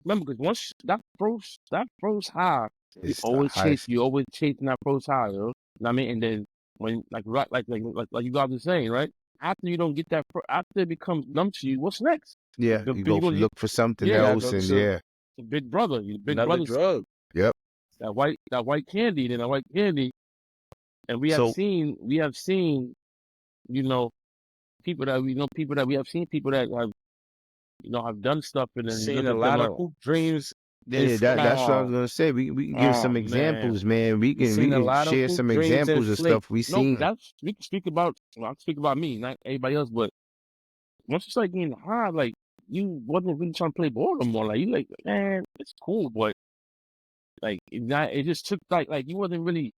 Speaker 5: Remember, because once that first high,
Speaker 2: It's the
Speaker 5: you
Speaker 2: highest.
Speaker 5: always chasing that first high, yo. Know what I mean? And then when like you guys were saying, right? After you don't get that, after it becomes numb to you, what's next?
Speaker 2: Yeah, you go
Speaker 5: gonna-
Speaker 2: look for something
Speaker 5: yeah,
Speaker 2: else,
Speaker 3: go
Speaker 2: and
Speaker 3: to-
Speaker 2: yeah,
Speaker 5: The big brother, your big
Speaker 3: Another
Speaker 5: brother,
Speaker 3: drug.
Speaker 2: yep.
Speaker 5: that white candy, then that white candy, and we have
Speaker 2: So-
Speaker 5: seen, you know, people that we have seen people that have, have done stuff and then
Speaker 3: Seen
Speaker 5: look
Speaker 3: a
Speaker 5: at
Speaker 3: lot
Speaker 5: them
Speaker 3: of
Speaker 5: like,
Speaker 3: hoop dreams.
Speaker 2: Yeah, that's what I was gonna say. We can give some
Speaker 5: Oh, man.
Speaker 2: examples, man. We can
Speaker 3: seen a lot of
Speaker 2: share
Speaker 3: hoop
Speaker 2: some
Speaker 3: dreams
Speaker 2: examples of
Speaker 3: inflate.
Speaker 2: stuff we
Speaker 5: no,
Speaker 2: seen.
Speaker 5: that's we can speak about. Well, I can speak about me, not everybody else. But once you start getting high, like you wasn't really trying to play ball no more. Like you like, man, it's cool, but like it just took like you wasn't really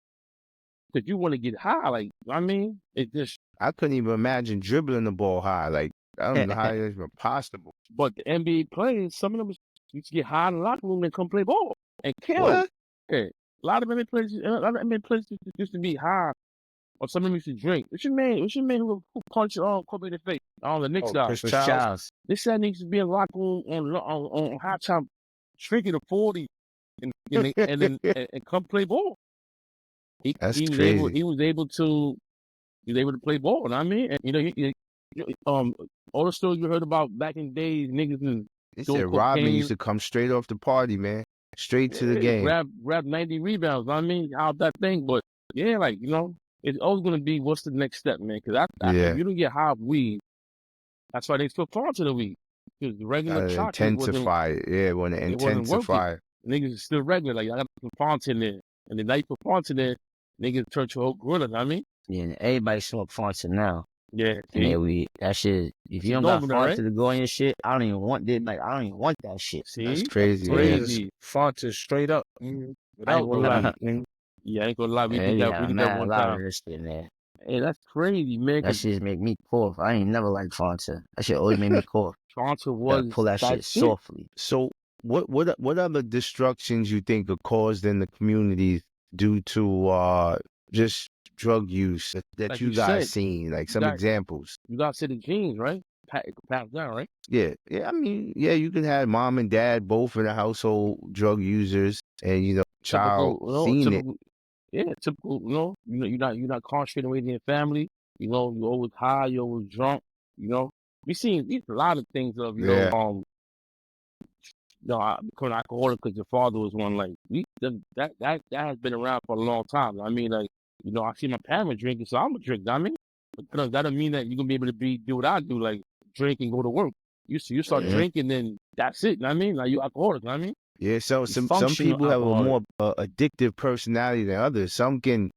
Speaker 5: because you want to get high. Like I mean, it just.
Speaker 2: I couldn't even imagine dribbling the ball high. Like I don't know how it's even possible.
Speaker 5: But the NBA players, some of them used to get high in the locker room and come play ball and kill.
Speaker 2: What?
Speaker 5: Yeah. A lot of NBA players used to be high, or some of them used to drink. What's your man who punched Kobe in the face? The Knicks guy.
Speaker 3: Chris
Speaker 4: Chris
Speaker 3: Childs.
Speaker 4: Childs.
Speaker 5: This guy needs to be in the locker room on high time, drinking to 40, and come play ball.
Speaker 2: That's
Speaker 5: He was
Speaker 2: crazy.
Speaker 5: he was able to play ball. You know what I mean? And, all the stories you heard about back in the days, niggas and
Speaker 2: They
Speaker 5: doing
Speaker 2: said Rodman
Speaker 5: cocaine.
Speaker 2: used to come straight off the party, man, straight to the game.
Speaker 5: Grab 90 rebounds. I mean, how that thing, but yeah, like it's always gonna be what's the next step, man? Because
Speaker 2: Yeah.
Speaker 5: if you don't get high off weed, that's why they still fall to the weed. because the regular chocolate
Speaker 2: intensify it. Yeah, want to
Speaker 5: it wasn't working.
Speaker 2: intensify it.
Speaker 5: Niggas is still regular. Like, I got some fonts in there. And then now you put fonts in there, niggas turn to a whole gorilla, know what I mean?
Speaker 4: Yeah, and everybody smoke Fanta now.
Speaker 5: Yeah.
Speaker 4: And then that shit, if you don't got Fanta to go in your shit, I don't even want that shit.
Speaker 5: See?
Speaker 2: That's crazy.
Speaker 3: Crazy. Font is straight up.
Speaker 5: I ain't
Speaker 3: Without
Speaker 5: gonna lie.
Speaker 3: weed.
Speaker 5: Yeah, I ain't gonna lie. We did that one
Speaker 4: a lot
Speaker 5: time.
Speaker 4: of this shit, man.
Speaker 5: Hey, that's crazy, man.
Speaker 4: That shit make me cough. I ain't never liked Fanta. That shit always made me cough.
Speaker 5: Fanta
Speaker 4: Gotta
Speaker 5: was
Speaker 4: pull that shit softly.
Speaker 2: So what other destructions you think are caused in the communities due to just drug use that
Speaker 5: Like
Speaker 2: you
Speaker 5: you
Speaker 2: guys
Speaker 5: said,
Speaker 2: seen? Like some
Speaker 5: got-
Speaker 2: examples.
Speaker 5: You gotta say the genes, right? Pass down, right?
Speaker 2: Yeah. I mean, yeah, you can have mom and dad both in the household drug users, and child seeing it.
Speaker 5: Yeah, typical. You're not concentrating with your family. You're always high. You're always drunk. We seen a lot of things of
Speaker 2: Yeah.
Speaker 5: becoming alcoholic because your father was one. Like that has been around for a long time. I mean, like I see my parents drinking, so I'm gonna drink. I mean, but that don't mean that you're gonna be able to do what I do, like drink and go to work. You start drinking, then that's it. I mean, like you alcoholic. I mean.
Speaker 2: Yeah, so some
Speaker 5: functional
Speaker 2: people have a
Speaker 5: alcoholic.
Speaker 2: more addictive personality than others. Some can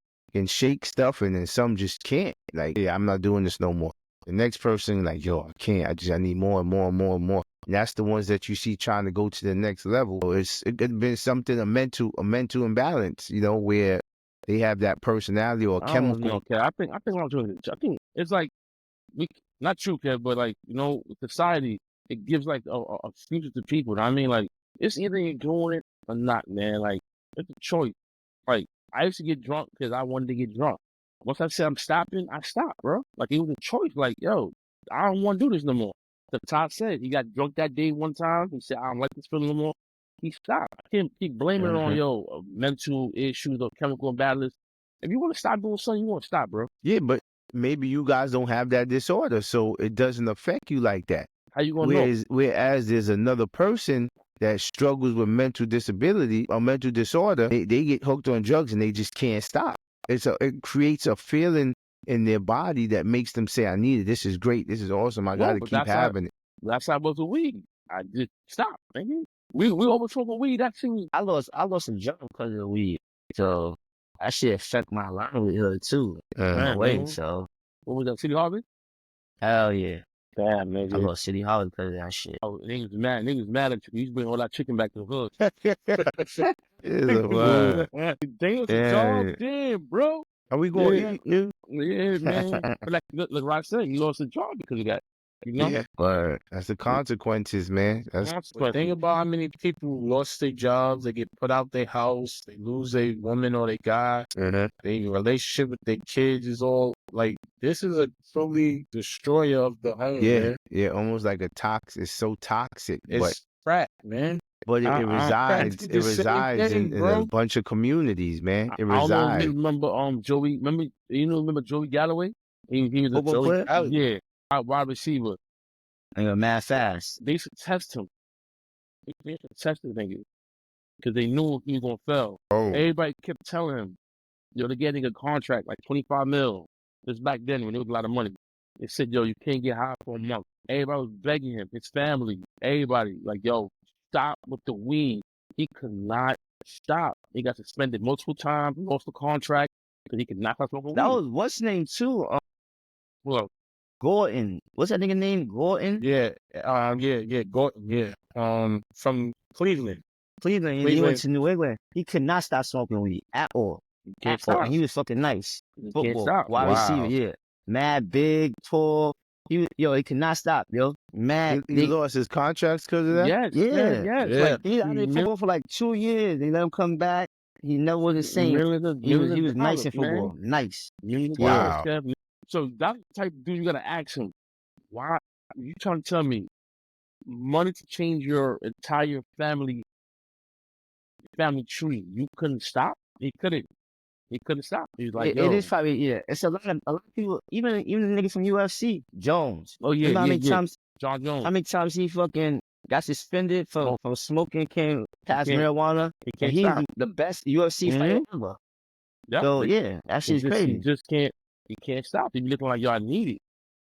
Speaker 2: shake stuff, and then some just can't. Like, yeah, I'm not doing this no more. The next person, like, yo, I can't. I need more and more and more and more. And that's the ones that you see trying to go to the next level. So it could have been something, a mental imbalance, where they have that personality or chemical.
Speaker 5: I don't know, Kev. I think I'm doing it. I think it's like not true, Kev, but like society, it gives like a future to people. You know what I mean, like it's either you're doing it or not, man. Like it's a choice. Like I used to get drunk because I wanted to get drunk. Once I said I'm stopping, I stopped, bro. Like it was a choice. Like yo, I don't want to do this no more. The Todd said he got drunk that day one time. He said I don't like this feeling no more. He stopped. I can't keep blaming it on mental issues or chemical imbalance. If you want to stop doing something, you want to stop, bro.
Speaker 2: Yeah, but maybe you guys don't have that disorder, so it doesn't affect you like that.
Speaker 5: How you gonna know?
Speaker 2: Whereas there's another person that struggles with mental disability or mental disorder, they get hooked on drugs and they just can't stop. It creates a feeling in their body that makes them say, I need it. This is great. This is awesome. I got to keep having it.
Speaker 5: That's how I was with weed. I just stopped, nigga. We always smoking weed. That shit.
Speaker 4: I lost a job because of the weed. So that shit affect my livelihood too. In a way. So
Speaker 5: what was that? City Harvest?
Speaker 4: Hell yeah.
Speaker 5: Damn, nigga.
Speaker 4: I lost City Harvest because of that shit.
Speaker 5: Oh, niggas mad at you. You bring all that chicken back to the hood.
Speaker 2: It's a word.
Speaker 5: Damn, bro.
Speaker 2: Are we going to eat?
Speaker 5: Yeah, man. But like Rock said, you lost a job because of that.
Speaker 2: Yeah. Word. That's the consequences, man.
Speaker 3: But think about how many people lost their jobs, they get put out their house, they lose their woman or their guy, their relationship with their kids is all like this is a truly destroyer of the home. Man.
Speaker 2: Yeah, almost like it's so toxic.
Speaker 3: It's crack, man.
Speaker 2: But it resides in a bunch of communities, man. It resides.
Speaker 5: I don't know if you remember Joey. Remember Joey Galloway? He was a
Speaker 2: Joey.
Speaker 5: Yeah. Wide receiver.
Speaker 4: Nigga, mad fast.
Speaker 5: They should test him. They should test the nigga. Because they knew he was going to fail.
Speaker 2: Oh.
Speaker 5: Everybody kept telling him, they're getting a contract, like $25 million. This back then when it was a lot of money. They said, yo, you can't get high for a month. Everybody was begging him, his family, everybody, like, yo, stop with the weed. He could not stop. He got suspended multiple times, lost the contract, because he could not stop smoking weed.
Speaker 4: That was, what's his name too?
Speaker 5: Well,
Speaker 4: Gordon. What's that nigga name? Gordon?
Speaker 3: Yeah. Gordon. Yeah. From Cleveland.
Speaker 4: Cleveland. He went to New England. He could not stop smoking weed at all.
Speaker 5: Can't stop.
Speaker 4: And he was fucking nice.
Speaker 5: Can't stop.
Speaker 4: Wide receiver, yeah. Mad, big, tall. He could not stop, yo. Mad.
Speaker 2: He lost his contracts because of that?
Speaker 5: Yes.
Speaker 4: Like, he out there football for like 2 years. They let him come back. He never was the same. He was nice in football. Nice.
Speaker 2: Wow.
Speaker 5: So that's the type of dude you gotta ask him. Why you trying to tell me money to change your entire family tree? You couldn't stop? He couldn't stop. He's like,
Speaker 4: it is probably It's a lot of people, even the nigga from UFC, Jones.
Speaker 5: Oh yeah,
Speaker 4: how many times
Speaker 5: John Jones?
Speaker 4: How many times he fucking got suspended for smoking, came past marijuana? He's the best UFC fighter ever.
Speaker 5: Yep.
Speaker 4: So that shit's crazy.
Speaker 5: He can't stop. He be looking like, yo, I need it.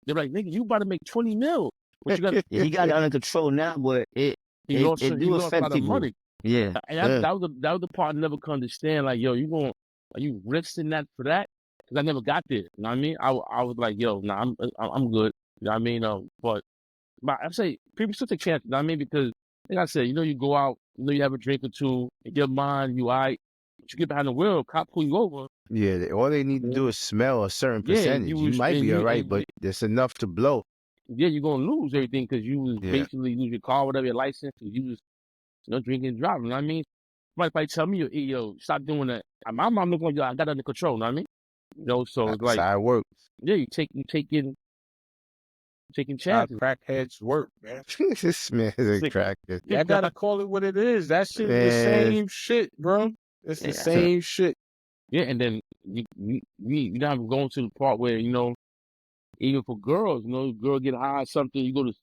Speaker 5: They're like, nigga, you about to make $20 million. But you got
Speaker 4: Yeah, he got it under control now, but it do
Speaker 5: he lost a
Speaker 4: affect
Speaker 5: lot of
Speaker 4: people.
Speaker 5: money.
Speaker 4: Yeah.
Speaker 5: And that was the part I never could understand. Like, yo, are you risking that for that? Because I never got there. You know what I mean? I was like, yo, nah, I'm good. You know what I mean? But I say people still take chances. You know what I mean? Because like I said, you go out, you have a drink or two, in your mind, you all right. But you get behind the wheel, cop pull you over.
Speaker 2: Yeah, all they need to do is smell a certain percentage. You might be all right, but it's enough to blow.
Speaker 5: Yeah, you're gonna lose everything because you was basically lose your car, whatever your license, because you was drinking and driving. You know what I mean? Somebody probably tell me, yo, stop doing that. My mom look like, yo, I got under control. You know what I mean? So it's
Speaker 2: That's
Speaker 5: like,
Speaker 2: how it works.
Speaker 5: yeah, you taking chances.
Speaker 3: Crackheads work, man.
Speaker 2: This man is a cracker.
Speaker 3: I gotta call it what it is. That shit is the same shit, bro. It's the same shit.
Speaker 5: Yeah, and then you not even going to the part where even for girls, girl get high or something, you go to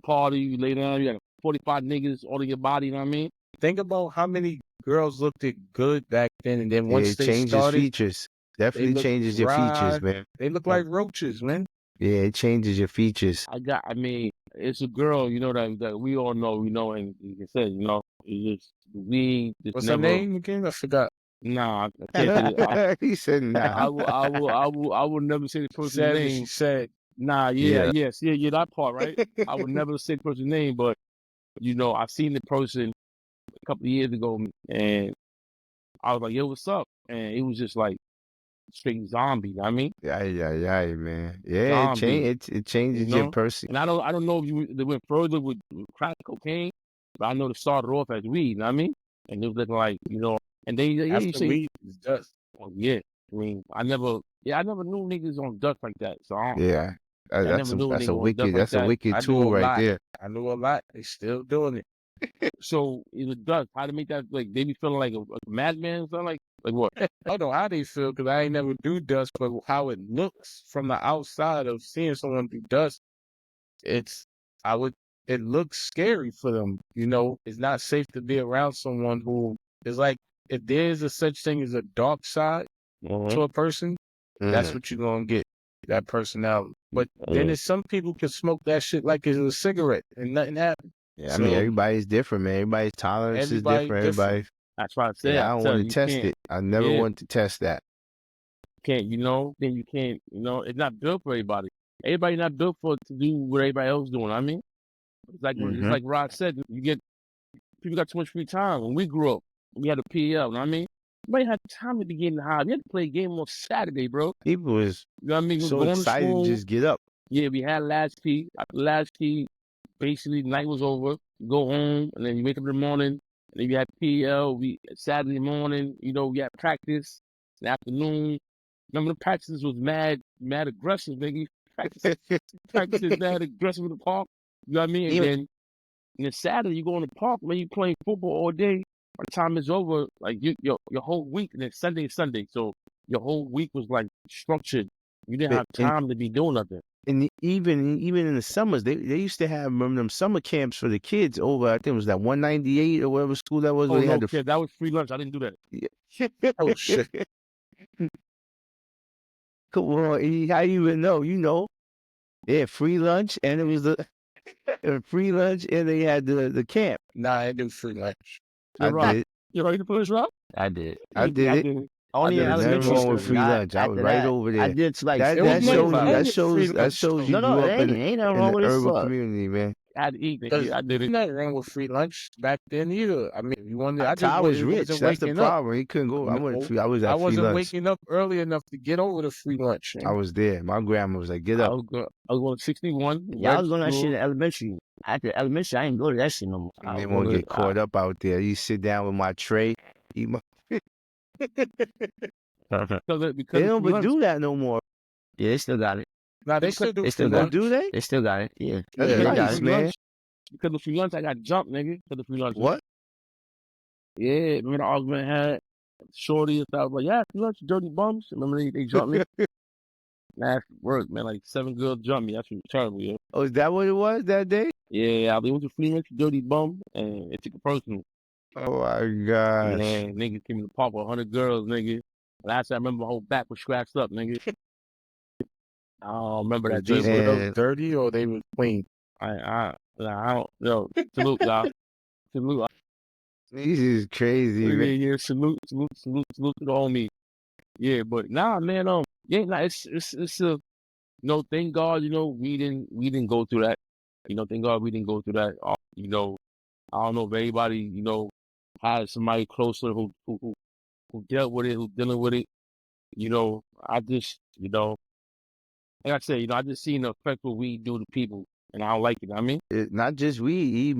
Speaker 5: party, you lay down, you got 45 niggas all in your body. You know what I mean?
Speaker 3: Think about how many girls looked good back then, and then once
Speaker 2: it
Speaker 3: they
Speaker 2: changes
Speaker 3: started,
Speaker 2: features. Definitely changes your features, man.
Speaker 3: They look like roaches, man.
Speaker 2: Yeah, it changes your features.
Speaker 5: It's a girl, that we all know, and like I said, it's just we just
Speaker 3: What's
Speaker 5: never.
Speaker 3: her name again? I forgot.
Speaker 5: Nah, I can't say it.
Speaker 2: He said, "Nah."
Speaker 5: I will never say the person's name.
Speaker 3: She said,
Speaker 5: "Nah, yeah, that part, right?" I would never say the person's name, but I seen the person a couple of years ago, and I was like, "Yo, what's up?" And it was just like straight zombie. You know what I mean?
Speaker 2: Yeah, man. Yeah, it changes your person.
Speaker 5: And I don't know if they went further with crack cocaine, but I know they started off as weed. You know what I mean? And it was looking like and then you
Speaker 3: after
Speaker 5: say
Speaker 3: weed is dust.
Speaker 5: oh, yeah. I mean, I never knew niggas on dust like that. So
Speaker 2: Yeah,
Speaker 5: I
Speaker 2: that's
Speaker 5: never knew
Speaker 2: a
Speaker 5: niggas on
Speaker 2: wicked
Speaker 5: dust like that.
Speaker 2: wicked
Speaker 3: I
Speaker 2: tool right there.
Speaker 3: I knew a lot. They still doing it.
Speaker 5: So it was dust. How to make that like they be feeling like a madman or something like what?
Speaker 3: I don't know how they feel because I ain't never do dust, but how it looks from the outside of seeing someone do dust, it looks scary for them. It's not safe to be around someone who is like, if there's a such thing as a dark side to a person, that's what you're gonna get, that personality. But then there's some people can smoke that shit like it's a cigarette and nothing happens.
Speaker 2: Yeah, I mean everybody's different, man. Everybody's tolerance is different. Everybody.
Speaker 5: That's why I said.
Speaker 2: Yeah, I don't want to test it. I never want to test that.
Speaker 5: Then you can't. It's not built for everybody. Everybody not built to do what everybody else doing. I mean, it's like Rod said. People got too much free time. When we grew up, we had a PL. You know what I mean? Nobody had time to be getting high. We had to play a game on Saturday, bro.
Speaker 2: People was so excited to just get up.
Speaker 5: Yeah, we had last P. After last P, basically the night was over. You go home, and then you wake up in the morning, and then you had PL. Saturday morning, we had practice. In the afternoon, remember the practices was mad aggressive, nigga. Practices mad aggressive in the park. You know what I mean? And then Saturday you go in the park, man. You playing football all day. By the time it's over, like your whole week, and then Sunday is Sunday, so your whole week was like structured. You didn't have time to be doing nothing.
Speaker 2: And even in the summers, they used to have them summer camps for the kids over. I think it was that 198 or whatever school that was.
Speaker 5: Oh no, that was free lunch. I didn't do that.
Speaker 2: Yeah. Oh shit! Come on, how you even know? Yeah, free lunch, and it was the free lunch, and they had the camp.
Speaker 3: Nah, I didn't do free lunch.
Speaker 2: I did.
Speaker 5: You ready to finish, Rob?
Speaker 4: I did.
Speaker 2: I did it.
Speaker 4: Only
Speaker 2: in elementary school with free lunch. I was right over there.
Speaker 4: I did like
Speaker 2: that shows you grew up in an urban community, man.
Speaker 5: I had to eat. I did it.
Speaker 3: Nothing wrong with free lunch back then either. I mean, if you wanted,
Speaker 2: I was rich. That's the problem. He couldn't go. I was at free lunch. I
Speaker 3: wasn't waking up early enough to get over the free lunch.
Speaker 2: I was there. My grandma was like, "Get up."
Speaker 5: I was going to 61.
Speaker 4: Yeah, I was going to that shit in elementary. After elementary, I didn't go to that shit no more.
Speaker 2: I didn't want to get caught up out there. You sit down with my tray, eat my. They don't do that no more.
Speaker 4: Yeah, they still got it.
Speaker 3: Nah, they still do.
Speaker 4: They still got it.
Speaker 2: Do they?
Speaker 4: They still got it. Yeah.
Speaker 2: That's nice, man.
Speaker 5: Because of free lunch, I got jumped, nigga. Because of free lunch.
Speaker 2: What?
Speaker 5: Yeah, remember the argument I had? Shorty and stuff. I was like, yeah, free lunch, dirty bums. Remember they jumped me? Last work, man. Like 7 girls jumped me. That's terrible, yeah.
Speaker 2: Oh, is that what it was that day?
Speaker 5: Yeah, I went to free lunch, dirty bum, and it took a personal.
Speaker 2: Oh my gosh.
Speaker 5: Man, niggas came in the park with 100 girls, nigga. Last time I remember my whole back was scratched up, nigga. I don't remember that.
Speaker 3: These were dirty or they were clean?
Speaker 5: I don't know. Salute, y'all. Salute.
Speaker 2: This is crazy,
Speaker 5: Yeah,
Speaker 2: man.
Speaker 5: yeah. Salute to the homie. Yeah, but nah, man. Yeah, nah. It's a. Thank God. We didn't go through that. Thank God we didn't go through that. I don't know if everybody, had somebody closer who dealt with it, who dealing with it. I just, like I said, I just seen the effect what we do to people, and I don't like it. I mean,
Speaker 2: Not just we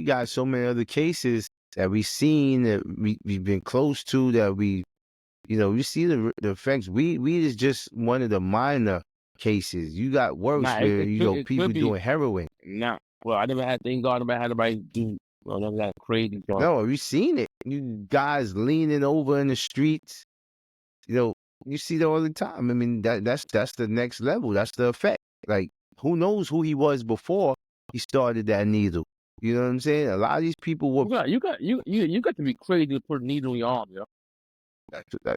Speaker 2: got so many other cases that we seen that we've been close to that we see the effects. We is just one of the minor cases. You got worse
Speaker 5: nah,
Speaker 2: where
Speaker 5: it
Speaker 2: people
Speaker 5: could be.
Speaker 2: doing heroin.
Speaker 5: Nah, well, I never had. Thank God, I never had anybody do none of that crazy stuff.
Speaker 2: No, we seen it. You guys leaning over in the streets. You see that all the time. I mean, that's the next level. That's the effect. Like, who knows who he was before he started that needle? You know what I'm saying? A lot of these people were.
Speaker 5: You got to be crazy to put a needle in your arm, yo.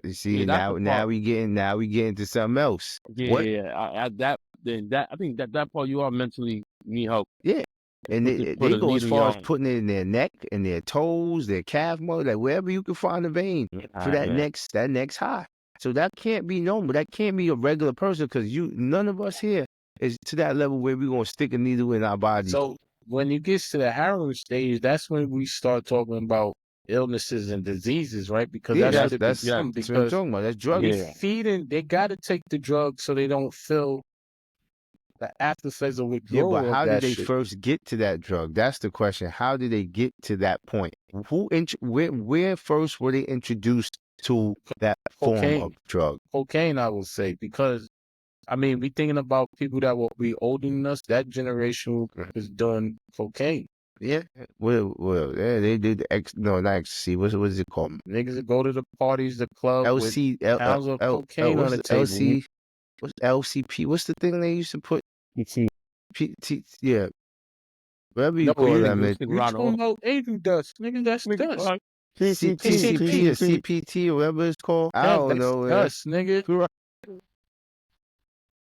Speaker 2: You see,
Speaker 5: Yeah, that's the
Speaker 2: now
Speaker 5: part.
Speaker 2: we getting to something else.
Speaker 5: Yeah,
Speaker 2: What?
Speaker 5: yeah. I think that part you are mentally need help.
Speaker 2: Yeah. And
Speaker 5: Put
Speaker 2: they
Speaker 5: a
Speaker 2: go as
Speaker 5: needle in
Speaker 2: far
Speaker 5: your
Speaker 2: as
Speaker 5: arm.
Speaker 2: putting it in their neck and their toes, their calf muscle, like wherever you can find a vein for that
Speaker 5: Yeah.
Speaker 2: next high. So that can't be normal. That can't be a regular person because none of us here is to that level where we're gonna stick a needle in our body.
Speaker 3: So when it gets to the heroin stage, that's when we start talking about illnesses and diseases, right? Because
Speaker 2: yeah,
Speaker 3: that's what
Speaker 2: that's
Speaker 3: it become.
Speaker 2: what I'm
Speaker 3: Because
Speaker 2: talking about. That's drug.
Speaker 3: they got to take the drug so they don't feel the after effects of
Speaker 2: Yeah,
Speaker 3: withdrawal
Speaker 2: but
Speaker 3: of
Speaker 2: how
Speaker 3: that
Speaker 2: did they
Speaker 3: shit.
Speaker 2: first get to that drug? That's the question. How did they get to that point? Where first were they introduced to that form of drug?
Speaker 3: Cocaine, I would say, because I mean, we thinking about people that will be older than us. That generation is done cocaine.
Speaker 2: Yeah, well, yeah, they did not ecstasy. What is it called?
Speaker 3: Niggas that go to the parties, the club
Speaker 2: LC,
Speaker 3: with pounds of cocaine on the table.
Speaker 2: LC, what's LCP? What's the thing they used to put? PT, yeah, whatever you call that, man.
Speaker 3: We talking about angel dust, nigga. That's dust.
Speaker 2: PCP or CPT or whatever it's called. I don't know.
Speaker 3: Dust, nigga.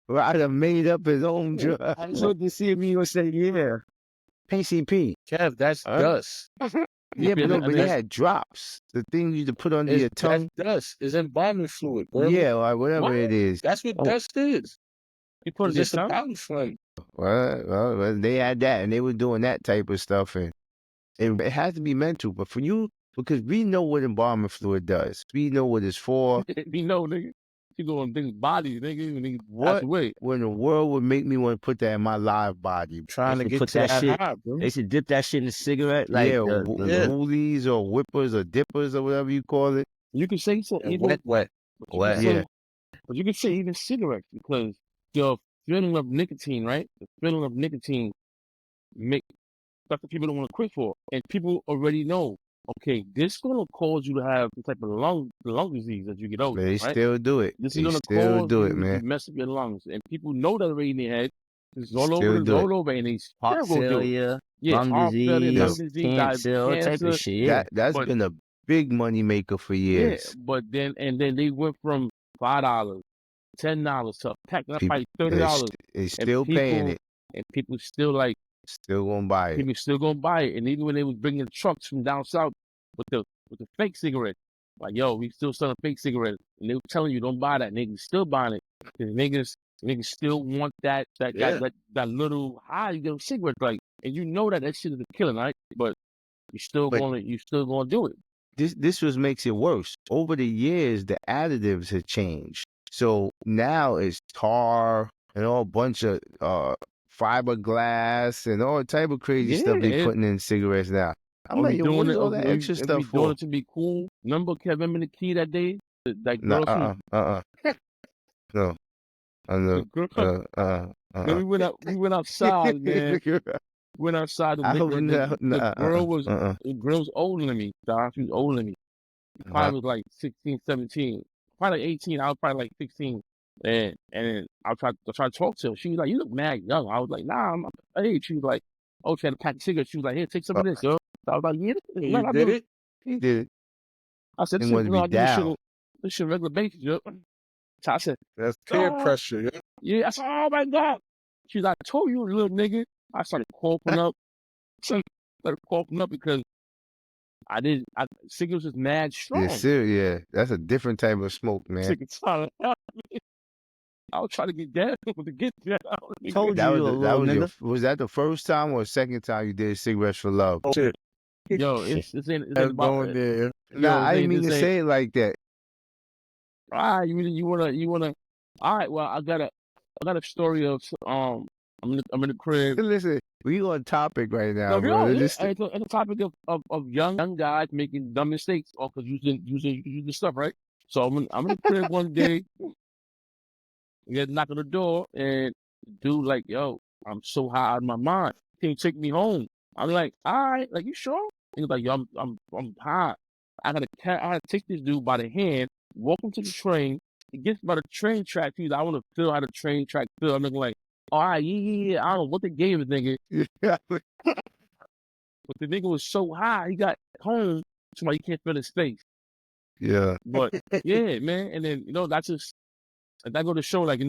Speaker 2: Right, I made up his own drug.
Speaker 4: I just looked to see if you gonna say yeah.
Speaker 2: PCP.
Speaker 3: Kev, that's dust.
Speaker 2: Yeah, but they had drops. The thing you used to put under your tongue.
Speaker 3: That's dust. It's embalming fluid, bro.
Speaker 2: Yeah, like whatever it is.
Speaker 3: That's what dust is.
Speaker 5: You put
Speaker 3: It's
Speaker 5: it
Speaker 3: just a
Speaker 5: tongue?
Speaker 3: powder flame.
Speaker 2: Well, they had that, and they were doing that type of stuff, and it has to be mental. But for you, because we know what embalming fluid does, we know what it's for.
Speaker 5: We know, nigga. You go on niggas' bodies, nigga.
Speaker 2: What in the world would make me want to put that in my live body?
Speaker 3: Trying to
Speaker 4: They
Speaker 3: get
Speaker 4: put
Speaker 3: to
Speaker 4: that
Speaker 3: that
Speaker 4: shit.
Speaker 3: high, bro.
Speaker 4: They should dip that shit in a cigarette, like
Speaker 2: yeah,
Speaker 4: the
Speaker 2: woolies or whippers or dippers or whatever you call it.
Speaker 5: You can say so.
Speaker 3: Wet.
Speaker 5: But
Speaker 2: Yeah.
Speaker 5: you can say even cigarettes because the feeling of nicotine, right? The feeling of nicotine that's what people don't want to quit for. And people already know, okay, this is going to cause you to have the type of lung disease as you get older,
Speaker 2: They
Speaker 5: right?
Speaker 2: still do it.
Speaker 5: This
Speaker 2: They
Speaker 5: is going to
Speaker 2: still
Speaker 5: cause
Speaker 2: do
Speaker 5: you
Speaker 2: it, man.
Speaker 5: to mess up your lungs. And people know that already in their head. It's all
Speaker 2: Still
Speaker 5: over,
Speaker 2: do it.
Speaker 5: all over, and they
Speaker 4: heart
Speaker 5: still go do it.
Speaker 4: failure,
Speaker 5: Yeah,
Speaker 4: lung
Speaker 5: heart failure, lung
Speaker 4: disease,
Speaker 5: disease,
Speaker 4: cancer, all type of shit. Yeah.
Speaker 2: That's
Speaker 5: But-
Speaker 2: been a big money maker for years.
Speaker 5: Yeah, but then they went from $5, $10 to a pack that's
Speaker 2: People-
Speaker 5: probably $30.
Speaker 2: They still paying it.
Speaker 5: And people still like
Speaker 2: Still gonna buy it.
Speaker 5: people still gonna buy it. And even when they was bringing trucks from down south with the fake cigarette, like yo, we still selling fake cigarettes, and they were telling you don't buy that. Niggas still buying it. Cause niggas still want that little high you get a cigarette, like, and you know that shit is a killer, right? But you still gonna do it.
Speaker 2: This was makes it worse. Over the years, the additives have changed. So now it's tar and all bunch of fiberglass and all type of crazy stuff they putting in cigarettes now. I'm like, yo, what is all that extra stuff for?
Speaker 5: Doing it to be cool. Remember the key that day? That girl.
Speaker 2: No.
Speaker 5: We went outside, man. Went outside. The girl was older than me. She was older than me. Probably was like 16, 17. Probably like 18. I was probably like 16. And I tried to talk to her. She was like, "You look mad young." I was like, "Nah, I'm my age." She was like, "Oh, she had a pack of cigarettes." She was like, "Here, take some of this, yo." So I was like, "Yeah,
Speaker 3: You did it?
Speaker 2: He did it.
Speaker 5: I said,
Speaker 2: He wanted to be down.
Speaker 5: This shit regular basis, yo." So I said,
Speaker 3: That's peer pressure. Yeah.
Speaker 5: "Yeah." I said, "Oh my God." She's like, "I told you, little nigga." I started coughing up. Started coughing up because cigarettes is mad
Speaker 2: Yeah,
Speaker 5: strong.
Speaker 2: yeah, that's a different type of smoke, man.
Speaker 5: Cigarettes, I was trying to get down to get down.
Speaker 4: Told you, you a little nigga.
Speaker 2: Was that the first time or second time you did Cigarettes for Love?
Speaker 3: Oh, shit.
Speaker 5: Yo, it's ain't
Speaker 3: That's
Speaker 5: about
Speaker 3: going there.
Speaker 2: Nah, I didn't mean to
Speaker 5: this
Speaker 2: say it like that.
Speaker 5: Ah, you wanna. All right, well, I got a story of I'm in the crib.
Speaker 2: Listen, we on topic right now,
Speaker 5: No,
Speaker 2: bro.
Speaker 5: it's a topic of young guys making dumb mistakes or because using stuff, right? So I'm in the crib one day, get a knock on the door, and dude like, yo, I'm so high out of my mind. Can you take me home? I'm like, all right, like you sure? He's like, yo, I'm high. I gotta take this dude by the hand, walk him to the train. He gets by the train track. He's like, I want to feel how the train track feel. I'm looking like, all right, yeah. I don't know what they gave the nigga.
Speaker 2: Yeah.
Speaker 5: But the nigga was so high, he got home, somebody can't feel his face.
Speaker 2: Yeah.
Speaker 5: But yeah, man. And then, that's just, and that go to show, like,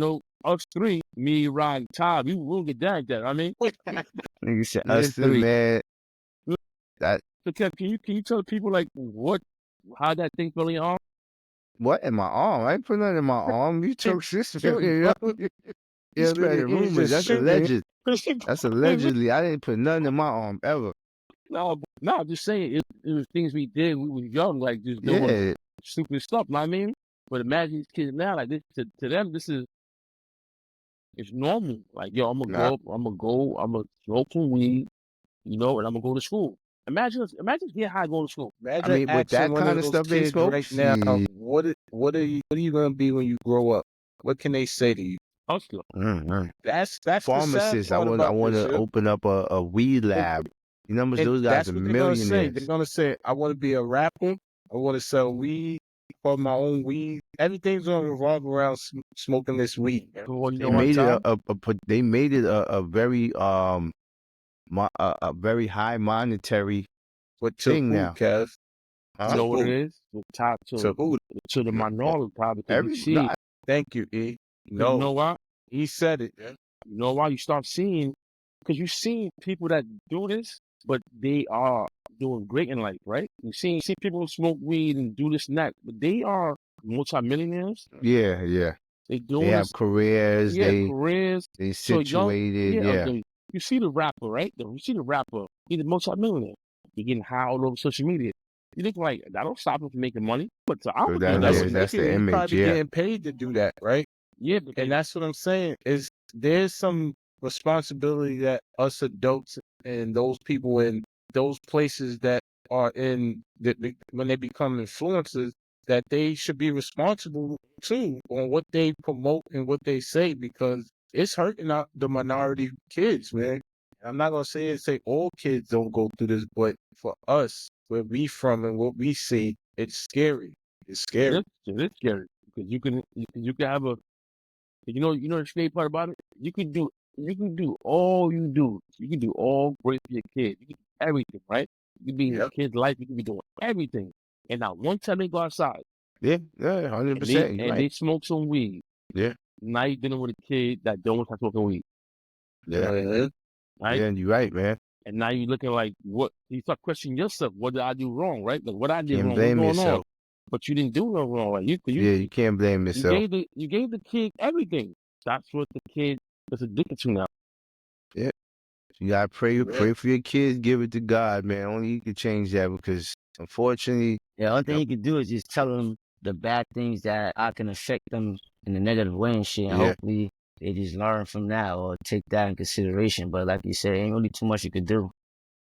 Speaker 5: us three, me, Rod, and Todd, we won't get down like that. I mean,
Speaker 2: Nigga said
Speaker 5: Yeah,
Speaker 2: us three, man. That
Speaker 5: so Kev, can you tell people like how that thing feel in your arm?
Speaker 2: what in my arm? I ain't put nothing in my arm. You took this. You spread rumors. That's alleged. That's allegedly. I didn't put nothing in my arm ever.
Speaker 5: No, I'm just saying it was things we did. We were young, like just doing
Speaker 2: Yeah.
Speaker 5: stupid stuff. Know what I mean? But imagine these kids now, like this to them, it's normal. Like, yo, I'm gonna smoke some weed, and I'm gonna go to school. Imagine getting high going to school.
Speaker 3: Imagine
Speaker 2: I mean, with that
Speaker 3: asking one
Speaker 2: kind of
Speaker 3: those
Speaker 2: stuff they
Speaker 3: kids
Speaker 2: smoke,
Speaker 3: right now, what are you gonna be when you grow up? What can they say to you?
Speaker 5: Hustler.
Speaker 3: That's
Speaker 2: pharmacists.
Speaker 3: The
Speaker 2: I
Speaker 3: sad part
Speaker 2: want
Speaker 3: about
Speaker 2: to
Speaker 3: this,
Speaker 2: open up a weed lab. You know,
Speaker 3: and
Speaker 2: those guys
Speaker 3: that's
Speaker 2: are
Speaker 3: what they're gonna say.
Speaker 2: millionaires.
Speaker 3: They're gonna say, I want to be a rapper. I want to sell weed for my own weed. Everything's gonna revolve around smoking this weed.
Speaker 5: Well, you
Speaker 2: They
Speaker 5: know what
Speaker 2: made it
Speaker 5: time?
Speaker 2: they made it a very a very high monetary
Speaker 3: But to
Speaker 2: thing
Speaker 3: who,
Speaker 2: now.
Speaker 3: Kev?
Speaker 5: You know what it is? The top
Speaker 3: To who?
Speaker 5: to the minority probably because you see.
Speaker 2: Nah,
Speaker 3: Thank you, E.
Speaker 5: You know why?
Speaker 3: He said it.
Speaker 5: You know why? You start seeing, because you see people that do this, but they are doing great in life, right? You see people who smoke weed and do this and that, but they are multimillionaires.
Speaker 2: yeah.
Speaker 5: They
Speaker 2: They
Speaker 5: doing
Speaker 2: have
Speaker 5: this,
Speaker 2: careers.
Speaker 5: careers.
Speaker 2: They
Speaker 5: So young,
Speaker 2: situated. Yeah.
Speaker 5: okay. You see the rapper, right? You see the rapper. He's a multimillionaire. He getting high all over social media. You think like that don't stop him from making money, but to our
Speaker 2: That's the image.
Speaker 3: Probably
Speaker 2: Yeah.
Speaker 3: getting paid to do that, right?
Speaker 5: yeah, but
Speaker 3: And that's what I'm saying is there's some responsibility that us adults and those people in those places that are in when they become influencers, that they should be responsible too on what they promote and what they say, because it's hurting out the minority kids, man. I'm not gonna say all kids don't go through this, but for us, where we from and what we see, it's scary. It's scary.
Speaker 5: It's scary because you can have a, the scary part about it. You can do all you do. You can do all great for your kid. You can do everything, right? You can be in your kid's life. You can be doing everything, and not one time they go outside.
Speaker 2: Yeah. 100%.
Speaker 5: And they smoke some weed.
Speaker 2: Yeah.
Speaker 5: Now you're dealing with a kid that don't want to smoking weed.
Speaker 2: Yeah.
Speaker 5: Right?
Speaker 2: Yeah, you're right, man.
Speaker 5: And now you're looking like, what? You start questioning yourself. What did I do wrong? Right? Like, what I did
Speaker 2: Can't
Speaker 5: wrong?
Speaker 2: blame
Speaker 5: What's going
Speaker 2: yourself.
Speaker 5: on? But you didn't do no wrong. Right?
Speaker 2: You can't blame yourself.
Speaker 5: You gave the kid everything. That's what the kid is addicted to now.
Speaker 2: Yeah. You gotta pray for your kids, give it to God, man. Only you can change that, because unfortunately,
Speaker 4: The only thing you can do is just tell them the bad things that I can affect them in a negative way and shit. And
Speaker 2: Yeah.
Speaker 4: hopefully they just learn from that or take that in consideration. But like you said, ain't really too much you could do.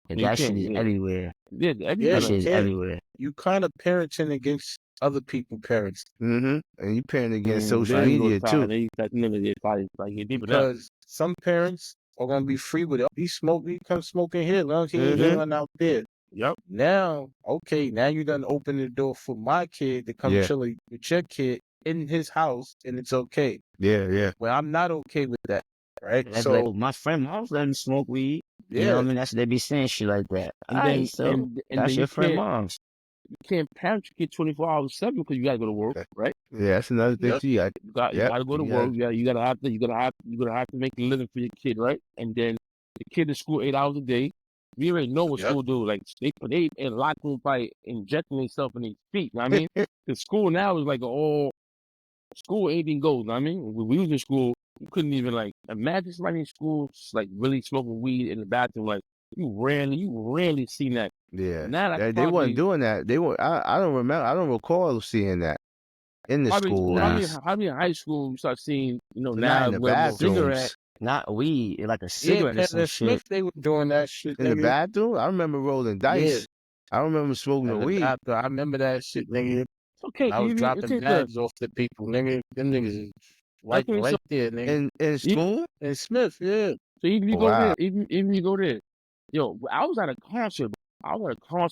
Speaker 4: That shit is everywhere.
Speaker 5: Yeah,
Speaker 4: That shit is everywhere.
Speaker 3: You kind of parenting against other people parents.
Speaker 2: and you parent against social media too.
Speaker 3: Because some parents are gonna be free with it. He come smoking here, long as he ain't going out there.
Speaker 5: Yep.
Speaker 3: Now you done open the door for my kid to come chill with your kid in his house, and it's okay.
Speaker 2: Yeah.
Speaker 3: Well, I'm not okay with that, right?
Speaker 4: That's
Speaker 3: So
Speaker 4: like my friend moms let him smoke weed. You know what I mean? That's what they be saying shit like that.
Speaker 5: And
Speaker 4: That's your friend moms.
Speaker 5: You can't parent your kid 24/7 because you gotta go to work, right?
Speaker 2: Yeah, that's another thing too.
Speaker 5: You gotta go to work. You gotta have to make a living for your kid, right? And then the kid in school 8 hours a day. We already know what school do. Like they in locker room probably injecting themselves in their feet. You know what I mean? The school now is like all school anything goes. You know what I mean? When we was in school, you couldn't even like imagine somebody in school just, like really smoking weed in the bathroom. Like you rarely seen that.
Speaker 2: Yeah.
Speaker 5: Now that's
Speaker 2: They wasn't doing that. They were. I don't remember. I don't recall seeing that in the schools.
Speaker 5: How many in high school you start seeing,
Speaker 2: Not
Speaker 5: now
Speaker 2: in the
Speaker 5: where more
Speaker 2: bathrooms.
Speaker 4: Cigarette, not weed, like a cigarette or some
Speaker 3: Kevin
Speaker 4: shit.
Speaker 3: Smith, they were doing that shit.
Speaker 2: In the
Speaker 3: nigga.
Speaker 2: bathroom? I remember rolling dice.
Speaker 3: Yeah.
Speaker 2: I don't remember smoking
Speaker 3: In
Speaker 2: the
Speaker 3: the
Speaker 2: weed.
Speaker 3: bathroom, I remember that shit, nigga.
Speaker 5: Okay,
Speaker 3: I was dropping bags off the people, nigga. Them niggas is right there, nigga.
Speaker 2: In school?
Speaker 3: And Smith, yeah.
Speaker 5: So even you
Speaker 2: Oh,
Speaker 5: go
Speaker 2: wow.
Speaker 5: there, even you go there. Yo, I was at a concert.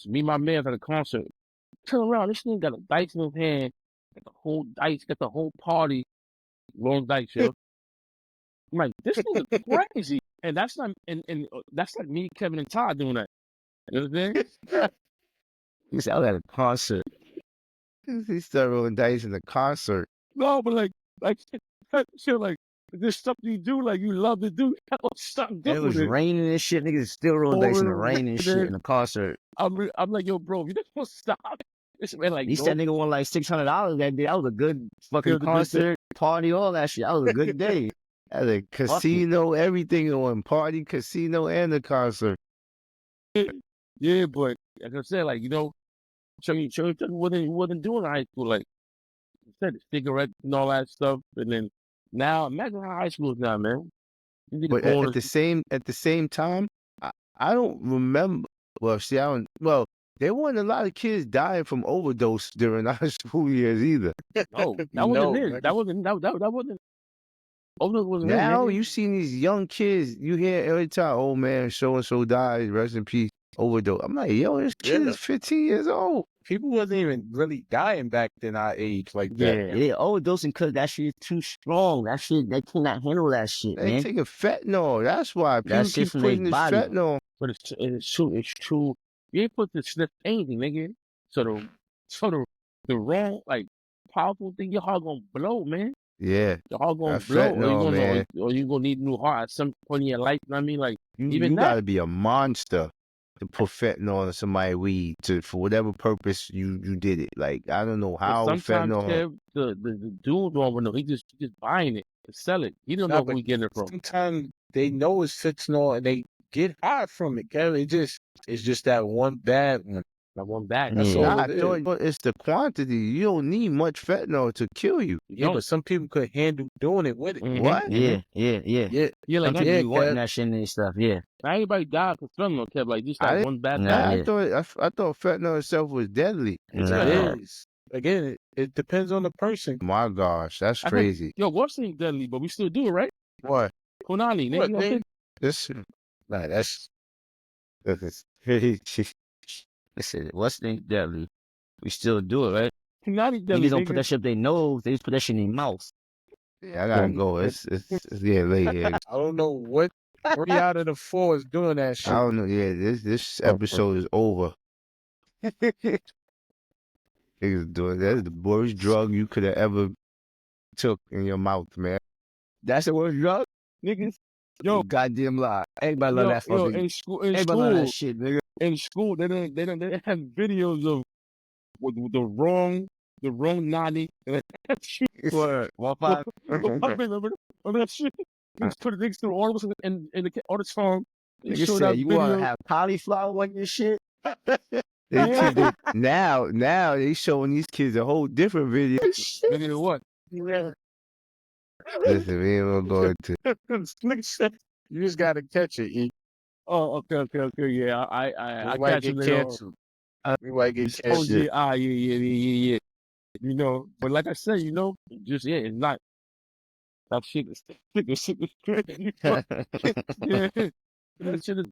Speaker 5: Me and my man was at a concert. Turn around, this nigga got a dice in his hand, got the whole dice, got the whole party, rolling dice, yo. I'm like, this nigga crazy. And that's not that's like me, Kevin, and Todd doing that. You know what I'm saying?
Speaker 4: He said, I was at a concert.
Speaker 2: He started rolling dice in the concert.
Speaker 5: No, but like shit, like there's stuff you do, like you love to do. Stop doing
Speaker 4: It was raining and shit. Niggas still rolling dice in the rain and shit in the concert.
Speaker 5: I'm like, yo, bro, you just want to stop. This man, like,
Speaker 4: He said nigga won like $600 that day. That was a good fucking
Speaker 5: Good
Speaker 4: concert, party, all that shit. That was a good day.
Speaker 2: At a casino, everything on party, casino, and the concert.
Speaker 5: Yeah, but like I said, like, church wasn't doing high school. Like you said, the cigarettes and all that stuff. And then now, imagine how high school is now, man.
Speaker 2: But at the same time, I don't remember. Well, see, there weren't a lot of kids dying from overdose during our school years either.
Speaker 5: No, that wasn't it. That wasn't. Overdose wasn't
Speaker 2: Now
Speaker 5: it,
Speaker 2: you see these young kids, you hear every time, oh man, so and so died, rest in peace, overdose. I'm like, yo, this kid is 15 years old.
Speaker 3: People wasn't even really dying back then our age like that.
Speaker 4: Yeah, overdosing because that shit is too strong. That shit, they cannot handle that shit,
Speaker 2: They
Speaker 4: man.
Speaker 2: taking fentanyl. That's why people
Speaker 4: That shit
Speaker 2: keep
Speaker 4: from
Speaker 2: putting
Speaker 4: their
Speaker 2: this
Speaker 4: body.
Speaker 2: fentanyl.
Speaker 5: But it's true. You ain't put to sniff anything, nigga. So the wrong, like, powerful thing, your heart gonna blow, man.
Speaker 2: Yeah,
Speaker 5: Your heart gonna
Speaker 2: that
Speaker 5: blow,
Speaker 2: fentanyl, man.
Speaker 5: or you gonna need a new heart at some point in your life. You know what I mean? Like,
Speaker 2: You gotta be a monster to put fentanyl in somebody's weed for whatever purpose you did it. Like, I don't know how
Speaker 5: sometimes
Speaker 2: fentanyl.
Speaker 5: Kev, the dude don't know. He just buying it to sell it. He don't know who he getting it from.
Speaker 3: Sometimes they know it's fentanyl and they get high from it, Kevin. It's just that one bad one.
Speaker 5: That one bag.
Speaker 3: That's
Speaker 5: all.
Speaker 3: all
Speaker 2: I
Speaker 3: it is.
Speaker 2: thought it's the quantity. You don't need much fentanyl to kill you.
Speaker 3: Yeah, but some people could handle doing it with it.
Speaker 5: Mhm.
Speaker 2: What?
Speaker 4: Yeah.
Speaker 5: Yeah, like
Speaker 4: Some people
Speaker 3: yeah,
Speaker 4: be wanting
Speaker 3: Kev.
Speaker 4: that shit and stuff, yeah.
Speaker 5: not everybody died for fentanyl, Kev. Like just
Speaker 2: I
Speaker 5: that
Speaker 2: didn't-
Speaker 5: one bad
Speaker 4: Nah,
Speaker 5: bag.
Speaker 4: yeah.
Speaker 2: I thought fentanyl itself was deadly.
Speaker 4: Nah.
Speaker 3: It is. Again, it depends on the person.
Speaker 2: My gosh, that's
Speaker 5: I think-
Speaker 2: crazy.
Speaker 5: Yo, what's ain't deadly, but we still do it, right?
Speaker 2: What?
Speaker 5: Konani,
Speaker 3: What,
Speaker 5: nigga.
Speaker 3: nigga?
Speaker 2: This?
Speaker 3: Nah, that's
Speaker 4: Listen, what's thing deadly? We still do it, right?
Speaker 5: Konani deadly,
Speaker 4: Niggas don't put
Speaker 5: nigga.
Speaker 4: that shit up their nose. They just put that shit in their mouth.
Speaker 2: Yeah, I gotta go. It's getting late here.
Speaker 3: I don't know what 3 out of the 4 is doing that shit.
Speaker 2: I don't know. Yeah, this episode is over. Niggas doing that's the worst drug you could have ever took in your mouth, man.
Speaker 4: That's the worst drug? Niggas?
Speaker 5: Yo,
Speaker 4: Goddamn lie. Everybody love that fucking.
Speaker 5: in school,
Speaker 4: Everybody love that shit, nigga.
Speaker 5: in school, they have videos of with the wrong naughty.
Speaker 4: What? 1-5?
Speaker 5: Remember that shit? Niggas put it next to all of us in the auditorium. They
Speaker 4: Nigga
Speaker 5: showed
Speaker 4: said
Speaker 5: that
Speaker 4: you
Speaker 5: video.
Speaker 4: want to have cauliflower on your shit?
Speaker 2: Now they showing these kids a whole different video.
Speaker 5: Nigga, what?
Speaker 2: Listen, we ain't gonna go into.
Speaker 5: Nigga said,
Speaker 3: You just gotta catch it. E.
Speaker 5: oh, okay, yeah, I
Speaker 3: We might
Speaker 5: catch
Speaker 3: get
Speaker 5: it.
Speaker 3: canceled. We might get
Speaker 5: Oh
Speaker 3: canceled.
Speaker 5: yeah. You know, but like I said, just it's not that shit is crazy. Yeah, that shit is,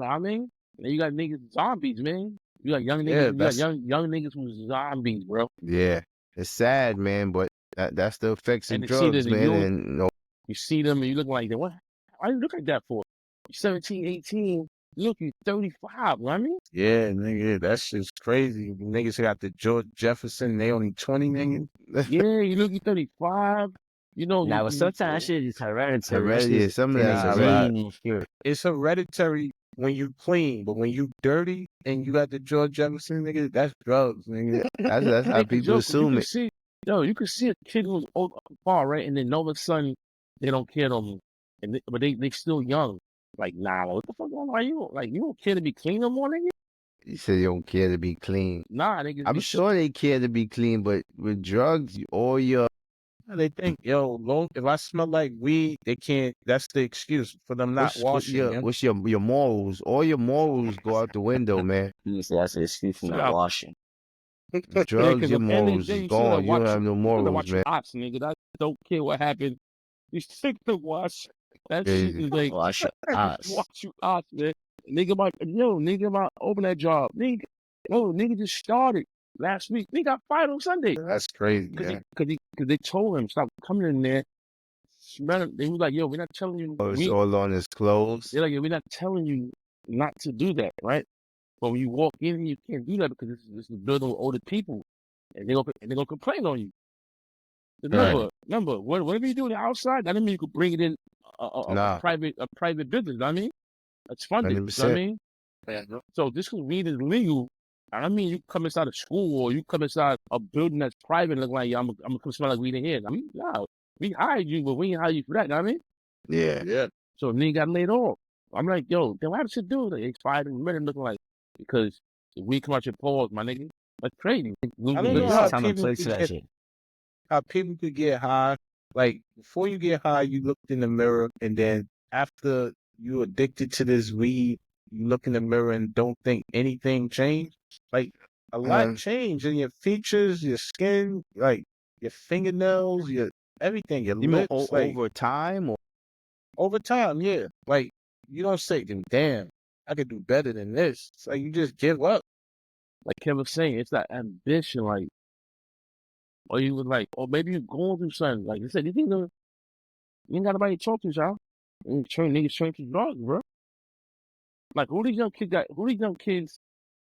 Speaker 5: I mean, you got niggas zombies, man. You got young
Speaker 3: Yeah,
Speaker 5: niggas, young niggas who's zombies, bro.
Speaker 2: Yeah, it's sad, man, but that's the effects of
Speaker 5: And to see
Speaker 2: drugs,
Speaker 5: that
Speaker 2: man.
Speaker 5: you-
Speaker 2: And
Speaker 5: You see them and you look like, what? Why you look like that for? You're 17, 18, look, you're 35, you know what I mean?
Speaker 3: Yeah, nigga, that shit's crazy. Niggas got the George Jefferson, they only 20, nigga.
Speaker 5: Yeah, you look, you're 35. You know,
Speaker 4: Now, sometimes shit is hereditary. That
Speaker 2: Hereditary,
Speaker 4: shit's
Speaker 2: some of
Speaker 4: in
Speaker 2: that's
Speaker 4: their
Speaker 3: hereditary.
Speaker 4: genes. Here.
Speaker 3: It's hereditary when you clean, but when you dirty and you got the George Jefferson nigga, that's drugs, nigga.
Speaker 2: That's how
Speaker 5: Ain't the
Speaker 2: people
Speaker 5: joke. You
Speaker 2: assume
Speaker 5: can
Speaker 2: it.
Speaker 5: see, you can see a kid who's old far, right? And then all of a sudden, they don't care no more. But they still young. Like, nah, what the fuck going on? You don't care to be clean no more, nigga?
Speaker 2: You say you don't care to be clean.
Speaker 5: Nah, nigga.
Speaker 2: I'm sure they care to be clean, but with drugs, all your
Speaker 3: They think, yo, if I smell like weed, they can't. That's the excuse for them not washing.
Speaker 2: what's your morals? All your morals go out the window, man.
Speaker 4: You say that's an excuse for not
Speaker 5: Yeah.
Speaker 4: washing.
Speaker 2: Drugs, your
Speaker 5: At the end of
Speaker 2: morals
Speaker 5: the day,
Speaker 2: is
Speaker 5: you still gotta
Speaker 2: gone. You don't
Speaker 5: watch
Speaker 2: have no
Speaker 5: you still gotta
Speaker 2: morals,
Speaker 5: watch your
Speaker 2: man.
Speaker 5: ops, nigga. I don't care what happened. You still gotta watch. That shit
Speaker 2: Crazy.
Speaker 5: is like,
Speaker 4: Wash your eyes.
Speaker 5: watch you ops, man. Nigga might open that job. Nigga just started last week. Nigga got fired on Sunday.
Speaker 3: That's crazy.
Speaker 5: Cause they told him stop coming in there. They was like, yo, we're not telling you.
Speaker 2: It's all on his clothes.
Speaker 5: They're like, yo, we're not telling you not to do that, right? But when you walk in, you can't do that because this is a building with older people, and they're gonna complain on you. Remember, whatever you do on the outside, that doesn't mean you could bring it in
Speaker 2: Nah.
Speaker 5: a private business. I mean, it's funded.
Speaker 2: 100%.
Speaker 5: I mean, so this because weed is legal. I mean, you come inside a school or you come inside a building that's private and look like, I'm gonna come smell like weed in here. I mean, no, we hired you, but we ain't hired you for that. I mean,
Speaker 2: Yeah.
Speaker 5: so nigga got laid off. I'm like, yo, then why did you do that? They fired him, made him looking like because the weed come out your paws, my nigga. That's crazy.
Speaker 3: I don't
Speaker 4: Yeah,
Speaker 3: know
Speaker 4: it's
Speaker 3: how
Speaker 4: time and
Speaker 3: people
Speaker 4: place for
Speaker 3: could
Speaker 4: that shit.
Speaker 3: get high. Like before you get high, you looked in the mirror, and then after you addicted to this weed, you look in the mirror and don't think anything changed. Like a lot changed in your features, your skin, like your fingernails, your everything, your
Speaker 2: You mean
Speaker 3: lips. Like
Speaker 2: over time or
Speaker 3: over time, yeah. Like you don't say, "Damn, I could do better than this." It's like you just give up.
Speaker 5: Like Kevin was saying, it's that ambition, like, or you was like, or maybe you're going through something. Like I said, you ain't got nobody to talk to, y'all. Niggas turn to drugs, bro. Like who these young kids,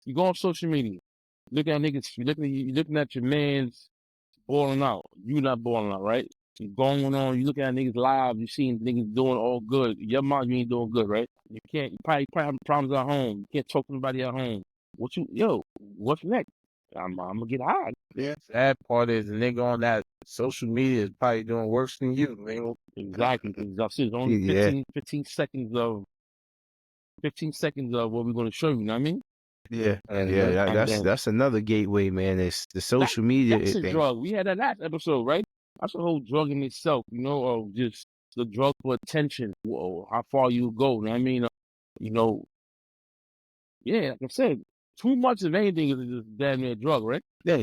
Speaker 5: you go on social media, look at niggas, you looking at your man's balling out. You not balling out, right? You going on, you looking at niggas live, you seeing niggas doing all good. Your mom, you ain't doing good, right? You probably having problems at home. You can't talk to nobody at home. What's next? I'm gonna get high.
Speaker 3: Yeah. Sad part is the nigga on that social media is probably doing worse than you, man.
Speaker 5: Exactly. Because I see it's only
Speaker 2: Yeah.
Speaker 5: 15 seconds of what we're gonna show you. You know what I mean?
Speaker 2: Yeah.
Speaker 3: And
Speaker 2: Yeah.
Speaker 5: then-
Speaker 2: That's another gateway, man. It's the social media
Speaker 5: That's a
Speaker 2: thing.
Speaker 5: drug. We had that last episode, right? That's a whole drug in itself, of just the drug for attention. Whoa, how far you go. You know what I mean? Yeah, like I said, too much of anything is just damn near a drug, right?
Speaker 2: Yeah.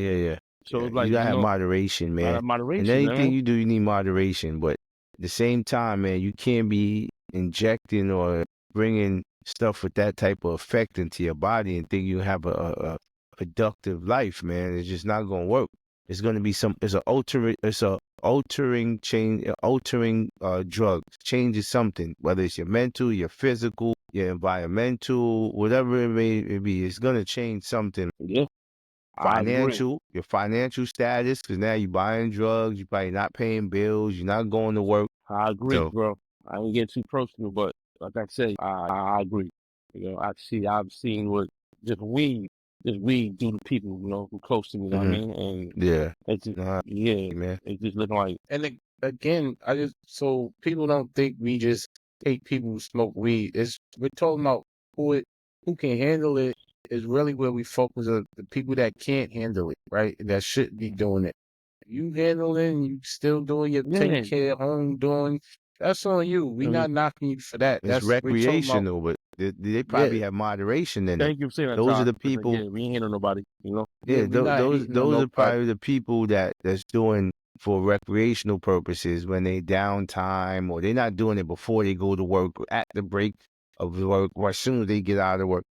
Speaker 5: So
Speaker 2: Yeah,
Speaker 5: it's like,
Speaker 2: you gotta have moderation, man.
Speaker 5: moderation,
Speaker 2: And anything
Speaker 5: man.
Speaker 2: you do, you need moderation. But at the same time, man, you can't be injecting or bringing stuff with that type of effect into your body and think you have a productive life, man. It's just not gonna work. It's gonna be altering drug. Changes something, whether it's your mental, your physical, your environmental, whatever it may be. It's gonna change something.
Speaker 5: Yeah. I agree.
Speaker 2: Your financial status, because now you're buying drugs, you're probably not paying bills, you're not going to work.
Speaker 5: I agree,
Speaker 2: So,
Speaker 5: bro. I ain't get too personal, but like I said, I agree. I've seen what just weed do to people, who close to me, you know what I mean? And
Speaker 2: yeah,
Speaker 5: it's just,
Speaker 2: nah,
Speaker 5: yeah,
Speaker 2: man.
Speaker 5: it's just looking like,
Speaker 3: and again, so people don't think we just hate people who smoke weed. We're talking about who can handle it is really where we focus on the people that can't handle it, right? That shouldn't be doing it. You handling, you still doing your
Speaker 5: Yeah.
Speaker 3: 10K at home doing, that's on you. We not knocking you for that.
Speaker 2: It's
Speaker 3: We're talking about,
Speaker 2: recreational, but they probably have moderation in it.
Speaker 5: thank you for saying that,
Speaker 2: Those are
Speaker 5: Todd.
Speaker 2: the
Speaker 5: It's like,
Speaker 2: people.
Speaker 5: yeah, we ain't handle nobody,
Speaker 2: Yeah,
Speaker 3: we not
Speaker 2: those
Speaker 3: hating on
Speaker 2: are
Speaker 3: nobody.
Speaker 2: probably the people that's doing for recreational purposes when they downtime, or they're not doing it before they go to work, or at the break of work, or as soon as they get out of work.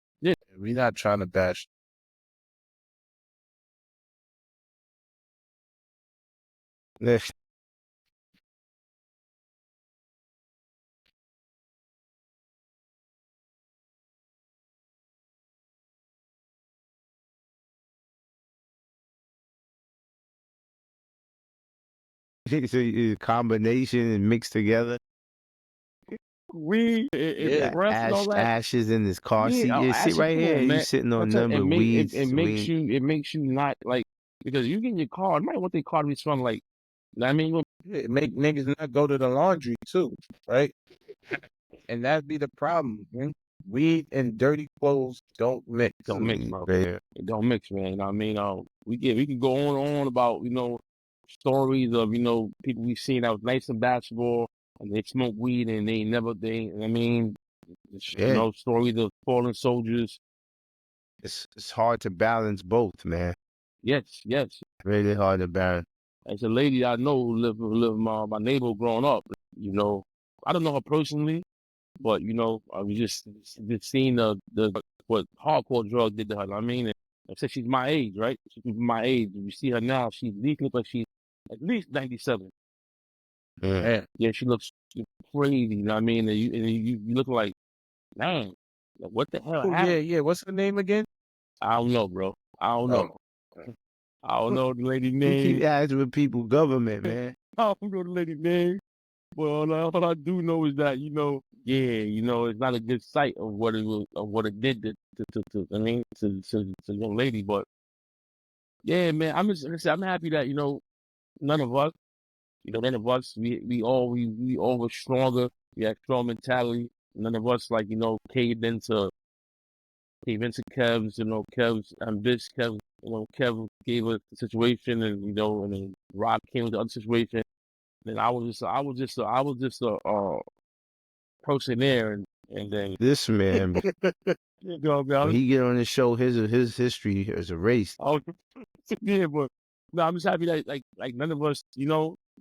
Speaker 3: We not trying to bash.
Speaker 2: So combination and mixed together.
Speaker 5: Weed,
Speaker 3: Yeah.
Speaker 5: breath and all that.
Speaker 2: Ashes in his car seat.
Speaker 5: Yeah,
Speaker 2: Yeah, sit
Speaker 5: ashes,
Speaker 2: right
Speaker 5: come
Speaker 2: here.
Speaker 5: on,
Speaker 2: You
Speaker 5: man.
Speaker 2: sitting
Speaker 5: I'm
Speaker 2: on
Speaker 5: telling you,
Speaker 2: number weeds.
Speaker 5: it makes you not like, because you get in your car, you might want their car to be smelling like, I mean,
Speaker 3: It make niggas not go to the laundry too, right? And that'd be the problem, man. Weed and dirty clothes don't mix.
Speaker 5: don't mix, bro.
Speaker 2: Yeah.
Speaker 5: It don't mix, man. You know what I mean? We can go on and on about, stories of, people we've seen that was nice in basketball and they smoke weed and I mean,
Speaker 2: Yeah.
Speaker 5: stories of fallen soldiers.
Speaker 2: It's hard to balance both, man.
Speaker 5: Yes, yes.
Speaker 2: Really hard to balance.
Speaker 5: As a lady I know who lived my neighbor growing up, I don't know her personally, but I was just seeing what hardcore drugs did to her. I mean, and I said she's my age, right? She's my age. You see her now, she at least looks like she's at least 97.
Speaker 3: Man,
Speaker 5: Yeah, she looks crazy. You know what I mean? And you look like, man, like, what the hell
Speaker 3: oh,
Speaker 5: happened?
Speaker 3: yeah. What's the name again?
Speaker 5: I don't know, bro. I don't know. I don't know the lady
Speaker 2: You
Speaker 5: name.
Speaker 2: keep asking with people government, man.
Speaker 5: I don't know the lady name. Well, all I do know is that, it's not a good sight of what it did to young lady. But yeah, man, I'm happy that, none of us, we all were stronger. We had strong mentality. None of us, like, caved into Kev's, Kev's ambition. Kev gave us the situation, and then Rob came with the other situation. And I was just a person there, and then
Speaker 2: This man, when he get on the show, his history is erased.
Speaker 5: yeah, but no, I'm just happy that like none of us,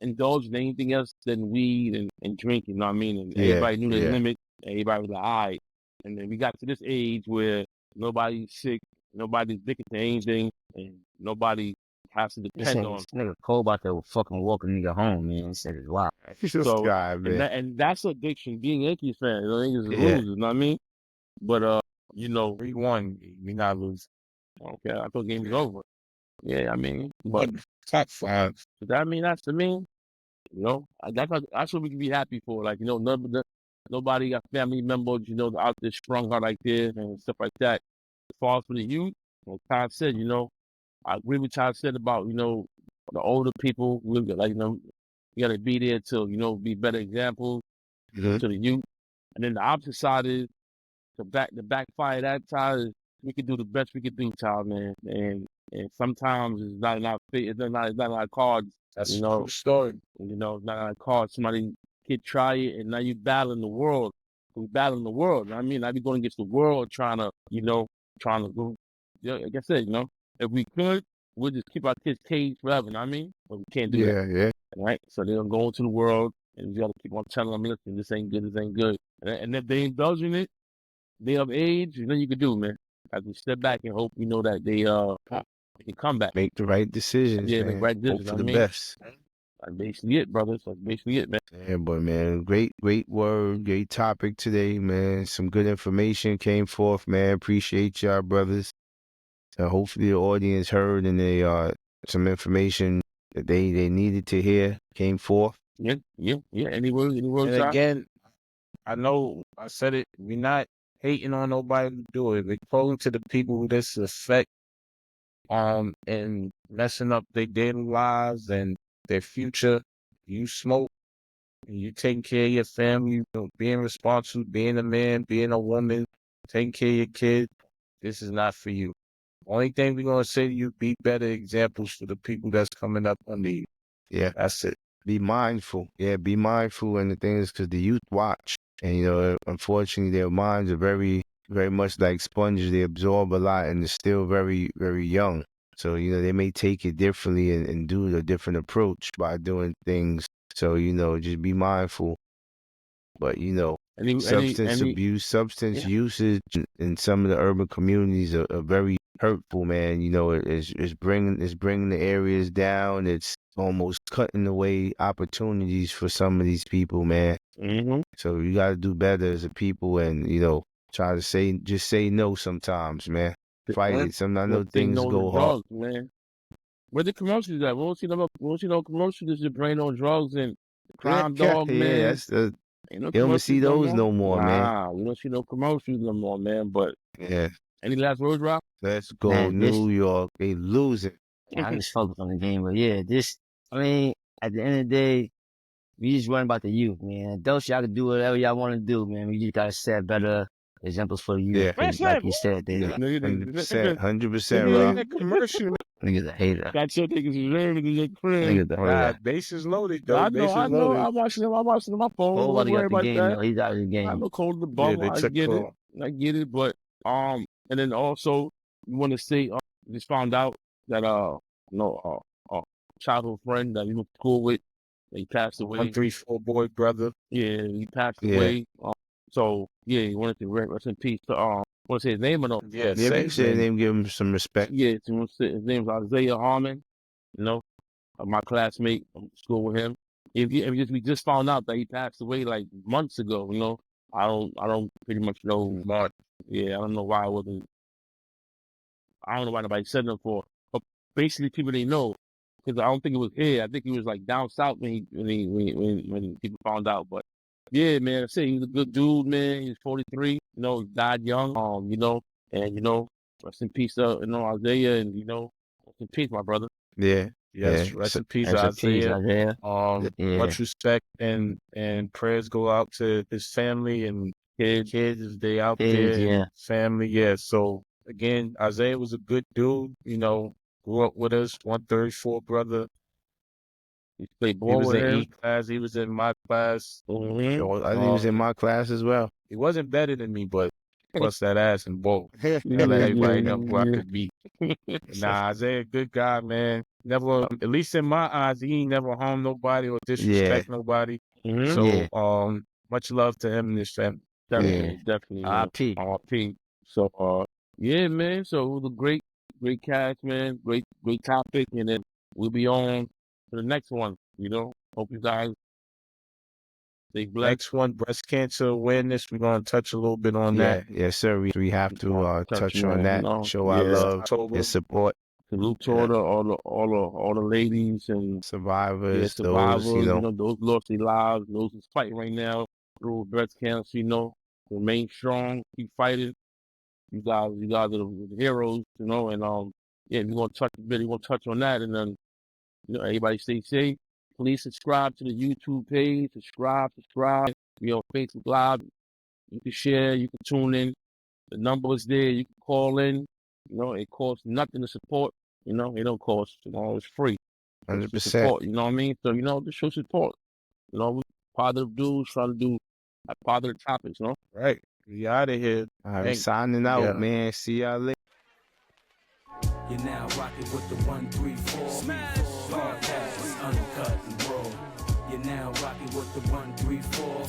Speaker 5: indulged in anything else than weed and drinking. You know what I mean? And
Speaker 2: Yeah,
Speaker 5: everybody knew their
Speaker 2: yeah.
Speaker 5: limit. Everybody was like, all right. And then we got to this age where nobody's sick, nobody's addicted to anything, and nobody has to depend on.
Speaker 4: This nigga Cole about to fucking walk a nigga home, man. He said it's wild.
Speaker 2: This
Speaker 5: So,
Speaker 2: guy, man.
Speaker 5: And that's addiction. Being Yankees fan, niggas is
Speaker 2: Yeah.
Speaker 5: losers. You know what I mean? But
Speaker 3: 3-1. We not losing.
Speaker 5: okay, I thought game was over. Yeah, I mean, but
Speaker 3: Top 5.
Speaker 5: that's to me. That's what we can be happy for. Like, nobody got family members, out there strung out like this and stuff like that. As far as for the youth, like Todd said, I agree with Todd said about, the older people, we gotta be there to, be better examples
Speaker 2: Mhm.
Speaker 5: to the youth. And then the opposite side is the backfire that Todd is we can do the best we can do, Todd, man. And sometimes it's not enough. It's not enough cards.
Speaker 3: That's a true story.
Speaker 5: It's not enough cards. Somebody could try it, and now you battling the world. We battling the world. I mean, I be going against the world, trying to go. Yeah, like I said, if we could, we'll just keep our kids caged forever. You know what I mean? But we can't do that.
Speaker 2: Yeah.
Speaker 5: Right? So they're going to the world, and we got to keep on telling them, listen, this ain't good, this ain't good. And if they indulge in it, they of age, nothing you can do, man. I have to step back and hope, that they can come back.
Speaker 2: Make the right decisions,
Speaker 5: Yeah,
Speaker 2: man.
Speaker 5: make the right decisions,
Speaker 2: Hope for
Speaker 5: I
Speaker 2: the
Speaker 5: mean.
Speaker 2: best.
Speaker 5: That's basically it, brothers. That's basically it, man.
Speaker 2: Yeah, but man, great word, great topic today, man. Some good information came forth, man. Appreciate y'all, brothers. Hopefully the audience heard and they some information that they needed to hear came forth.
Speaker 5: Yeah. Any words,
Speaker 3: And
Speaker 5: Josh?
Speaker 3: again, I know I said it. We're not hating on nobody to do it. We're calling to the people who this affect and messing up their daily lives and their future. You smoke, and you taking care of your family, being responsible, being a man, being a woman, taking care of your kid. This is not for you. Only thing we're gonna say to you: be better examples for the people that's coming up under you.
Speaker 2: Yeah.
Speaker 3: That's it.
Speaker 2: Be mindful. Yeah, be mindful. And the thing is, because the youth watch. And, unfortunately, their minds are very, very much like sponges. They absorb a lot and they're still very, very young. So, they may take it differently and do a different approach by doing things. So, just be mindful. But, substance abuse, substance usage in some of the urban communities are very hurtful, man. It's bringing the areas down. It's almost cutting away opportunities for some of these people, man.
Speaker 5: Mm-hmm.
Speaker 2: So you got to do better as a people and, try to say no sometimes, man. Fight it. Sometimes I know things go hard.
Speaker 5: Man. Where the commercials at? We don't see no commercials. This is brain on drugs and crime
Speaker 2: Yeah,
Speaker 5: dog,
Speaker 2: yeah,
Speaker 5: man.
Speaker 2: that's the.
Speaker 5: Ain't no
Speaker 2: You don't see
Speaker 5: commercials
Speaker 2: those no more, man.
Speaker 5: Nah, we don't see no commercials no more, man. But
Speaker 2: Yeah,
Speaker 5: any last words, Rob?
Speaker 2: let's go
Speaker 4: Man,
Speaker 2: New York. They losing.
Speaker 4: I'm just focused on the game, but yeah, I mean, at the end of the day, we just worrying about the youth, man. Adults, y'all can do whatever y'all want to do, man. We just gotta set better examples for the youth.
Speaker 2: Yeah.
Speaker 4: 'Cause like you said, they
Speaker 2: Yeah.
Speaker 5: Nigga,
Speaker 2: 100%,
Speaker 3: Nigga,
Speaker 2: Rob.
Speaker 3: that commercial.
Speaker 4: niggas a hater.
Speaker 5: got your niggas reserved in your crib.
Speaker 4: Niggas a
Speaker 3: Nah,
Speaker 4: hater.
Speaker 3: bases loaded though.
Speaker 5: I
Speaker 3: Bases
Speaker 5: know.
Speaker 3: loaded.
Speaker 5: I'm watching them on my phone.
Speaker 4: Cole
Speaker 5: Don't
Speaker 4: about to
Speaker 5: worry
Speaker 4: get the
Speaker 5: about
Speaker 4: game,
Speaker 5: that.
Speaker 4: though. He's out of the game.
Speaker 5: I'm a cold the
Speaker 3: Yeah,
Speaker 5: bum.
Speaker 3: they
Speaker 5: I
Speaker 3: took
Speaker 5: get it.
Speaker 3: Cole.
Speaker 5: I get it. But and then also you want to say just found out that childhood friend that he went to school with, he passed away.
Speaker 3: 134 boy brother.
Speaker 5: Yeah, he passed
Speaker 2: Yeah.
Speaker 5: away. So yeah, he wanted to rest in peace to want to say his name or no?
Speaker 3: Yeah,
Speaker 2: Yeah,
Speaker 3: say
Speaker 2: we
Speaker 3: his
Speaker 2: say his
Speaker 3: name.
Speaker 2: name, give him some respect.
Speaker 5: Yeah, his name's Isaiah Harmon. You know, my classmate. I went to school with him. We just found out that he passed away like months ago. You know, I don't pretty much know. Yeah, I don't know why I wasn't. I don't know why nobody said nothing for. But basically, people they know because I don't think it was here. I think he was like down south when people found out. But yeah, man, I say he was a good dude, man. He was 43. You know, he died young. You know, and you know, rest in peace, Isaiah, and you know, rest in peace, my brother.
Speaker 2: Yeah.
Speaker 3: Yes,
Speaker 2: Yeah.
Speaker 3: rest in peace,
Speaker 4: Rest in peace,
Speaker 3: Isaiah.
Speaker 4: Isaiah. Yeah.
Speaker 3: Much respect and prayers go out to his family and kids as they out
Speaker 4: Kids,
Speaker 3: there.
Speaker 4: yeah.
Speaker 3: And family, yeah. So again, Isaiah was a good dude. You know, grew up with us, 134 brother.
Speaker 5: He played
Speaker 3: He
Speaker 5: ball
Speaker 3: was
Speaker 5: with
Speaker 3: in
Speaker 5: him.
Speaker 3: E class. He was in my class.
Speaker 5: Mhm.
Speaker 2: Yo, I think he was in my class as well.
Speaker 3: He wasn't better than me, but bust that ass in both.
Speaker 5: Yeah,
Speaker 3: Tell everybody
Speaker 5: yeah,
Speaker 3: know who I could beat. Nah, Isaiah, good guy, man. Never, at least in my eyes, he ain't never harmed nobody or disrespect nobody.
Speaker 5: Mhm.
Speaker 3: So,
Speaker 4: Yeah.
Speaker 3: much love to him and his family.
Speaker 5: Definitely.
Speaker 4: R.I.P.
Speaker 5: R.I.P. So, yeah, man. So it was a great cast, man. Great topic, and then we'll be on to the next one. You know, hope you guys stay blessed.
Speaker 3: Next one, breast cancer awareness. We're gonna touch a little bit on that.
Speaker 2: Yes, sir. We have to touch on that. Show our
Speaker 3: Yeah,
Speaker 2: love
Speaker 3: October.
Speaker 2: and support
Speaker 5: Salute to all the ladies and
Speaker 2: survivors,
Speaker 5: survivors.
Speaker 2: those, you know.
Speaker 5: Those lost their lives, those who's fighting right now through breast cancer. You know, remain strong, keep fighting. You guys are the heroes. You know, and we're gonna touch on that, and then everybody stay safe. Please subscribe to the YouTube page. Subscribe. We on Facebook Live. You can share. You can tune in. The number is there. You can call in. You know, it costs nothing to support. You know, it don't cost. It's free.
Speaker 2: 100%.
Speaker 5: Support. You know what I mean? So just show support. You know, we positive dudes trying to do positive topics. You know.
Speaker 3: Right. We out of here.
Speaker 2: All right, signing out, man. See y'all later.
Speaker 1: You're now rocking with the 134 Smash podcast, uncut and raw. You're now rocking with the 134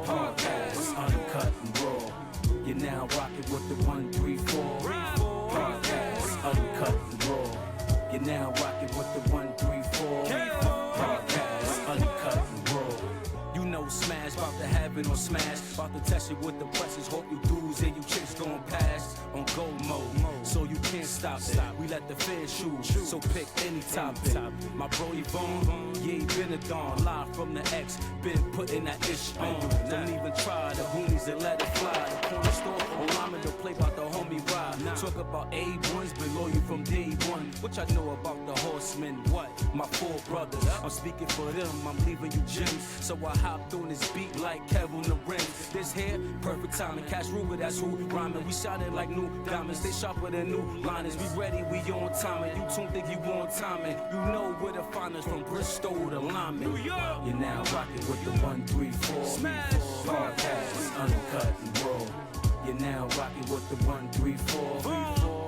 Speaker 1: podcast, uncut and raw. You're now rocking with the 134 podcast, uncut and raw. You're now rocking with the 134 podcast, uncut and raw. You know Smash, about to have it on Smash, about to test you with the pressures, hope you dudes and you chicks going past on go mode, so you can't stop it. We let the fans shoot, so pick any topic. My bro Yvonne, yeah, he been a dawn, live from the X, been putting that ish on. Don't even try the hoonies and let it fly. The corner store, Olama don't play about the homie ride. Talk about A1s, been loyal from day one. What y'all know about the horsemen? What? My four brothers, I'm speaking for them, I'm leaving you gems. So I hopped on this beat like Kevin the Rim. This here, perfect timing. Cash Ruger, that's who rhyming. We shot it like new diamonds. They sharper than new liners. We ready, we on timing. You don't think you on timing. You know where to find us from Bristol to Lyman. You're now rocking with the 134 Smash podcast, uncut and raw. You're now rocking with the 134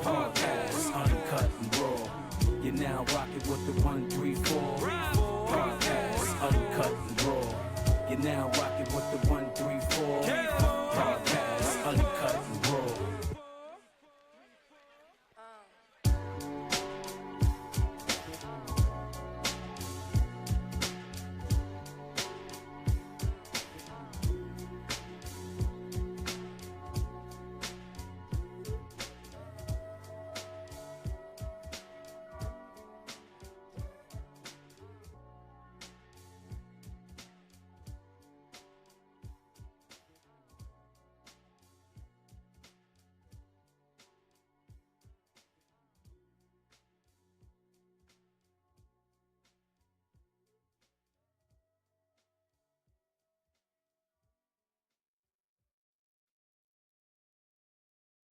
Speaker 1: podcast, uncut and raw. You're now rocking with the 134 podcast, uncut and raw. You're now rocking with the 134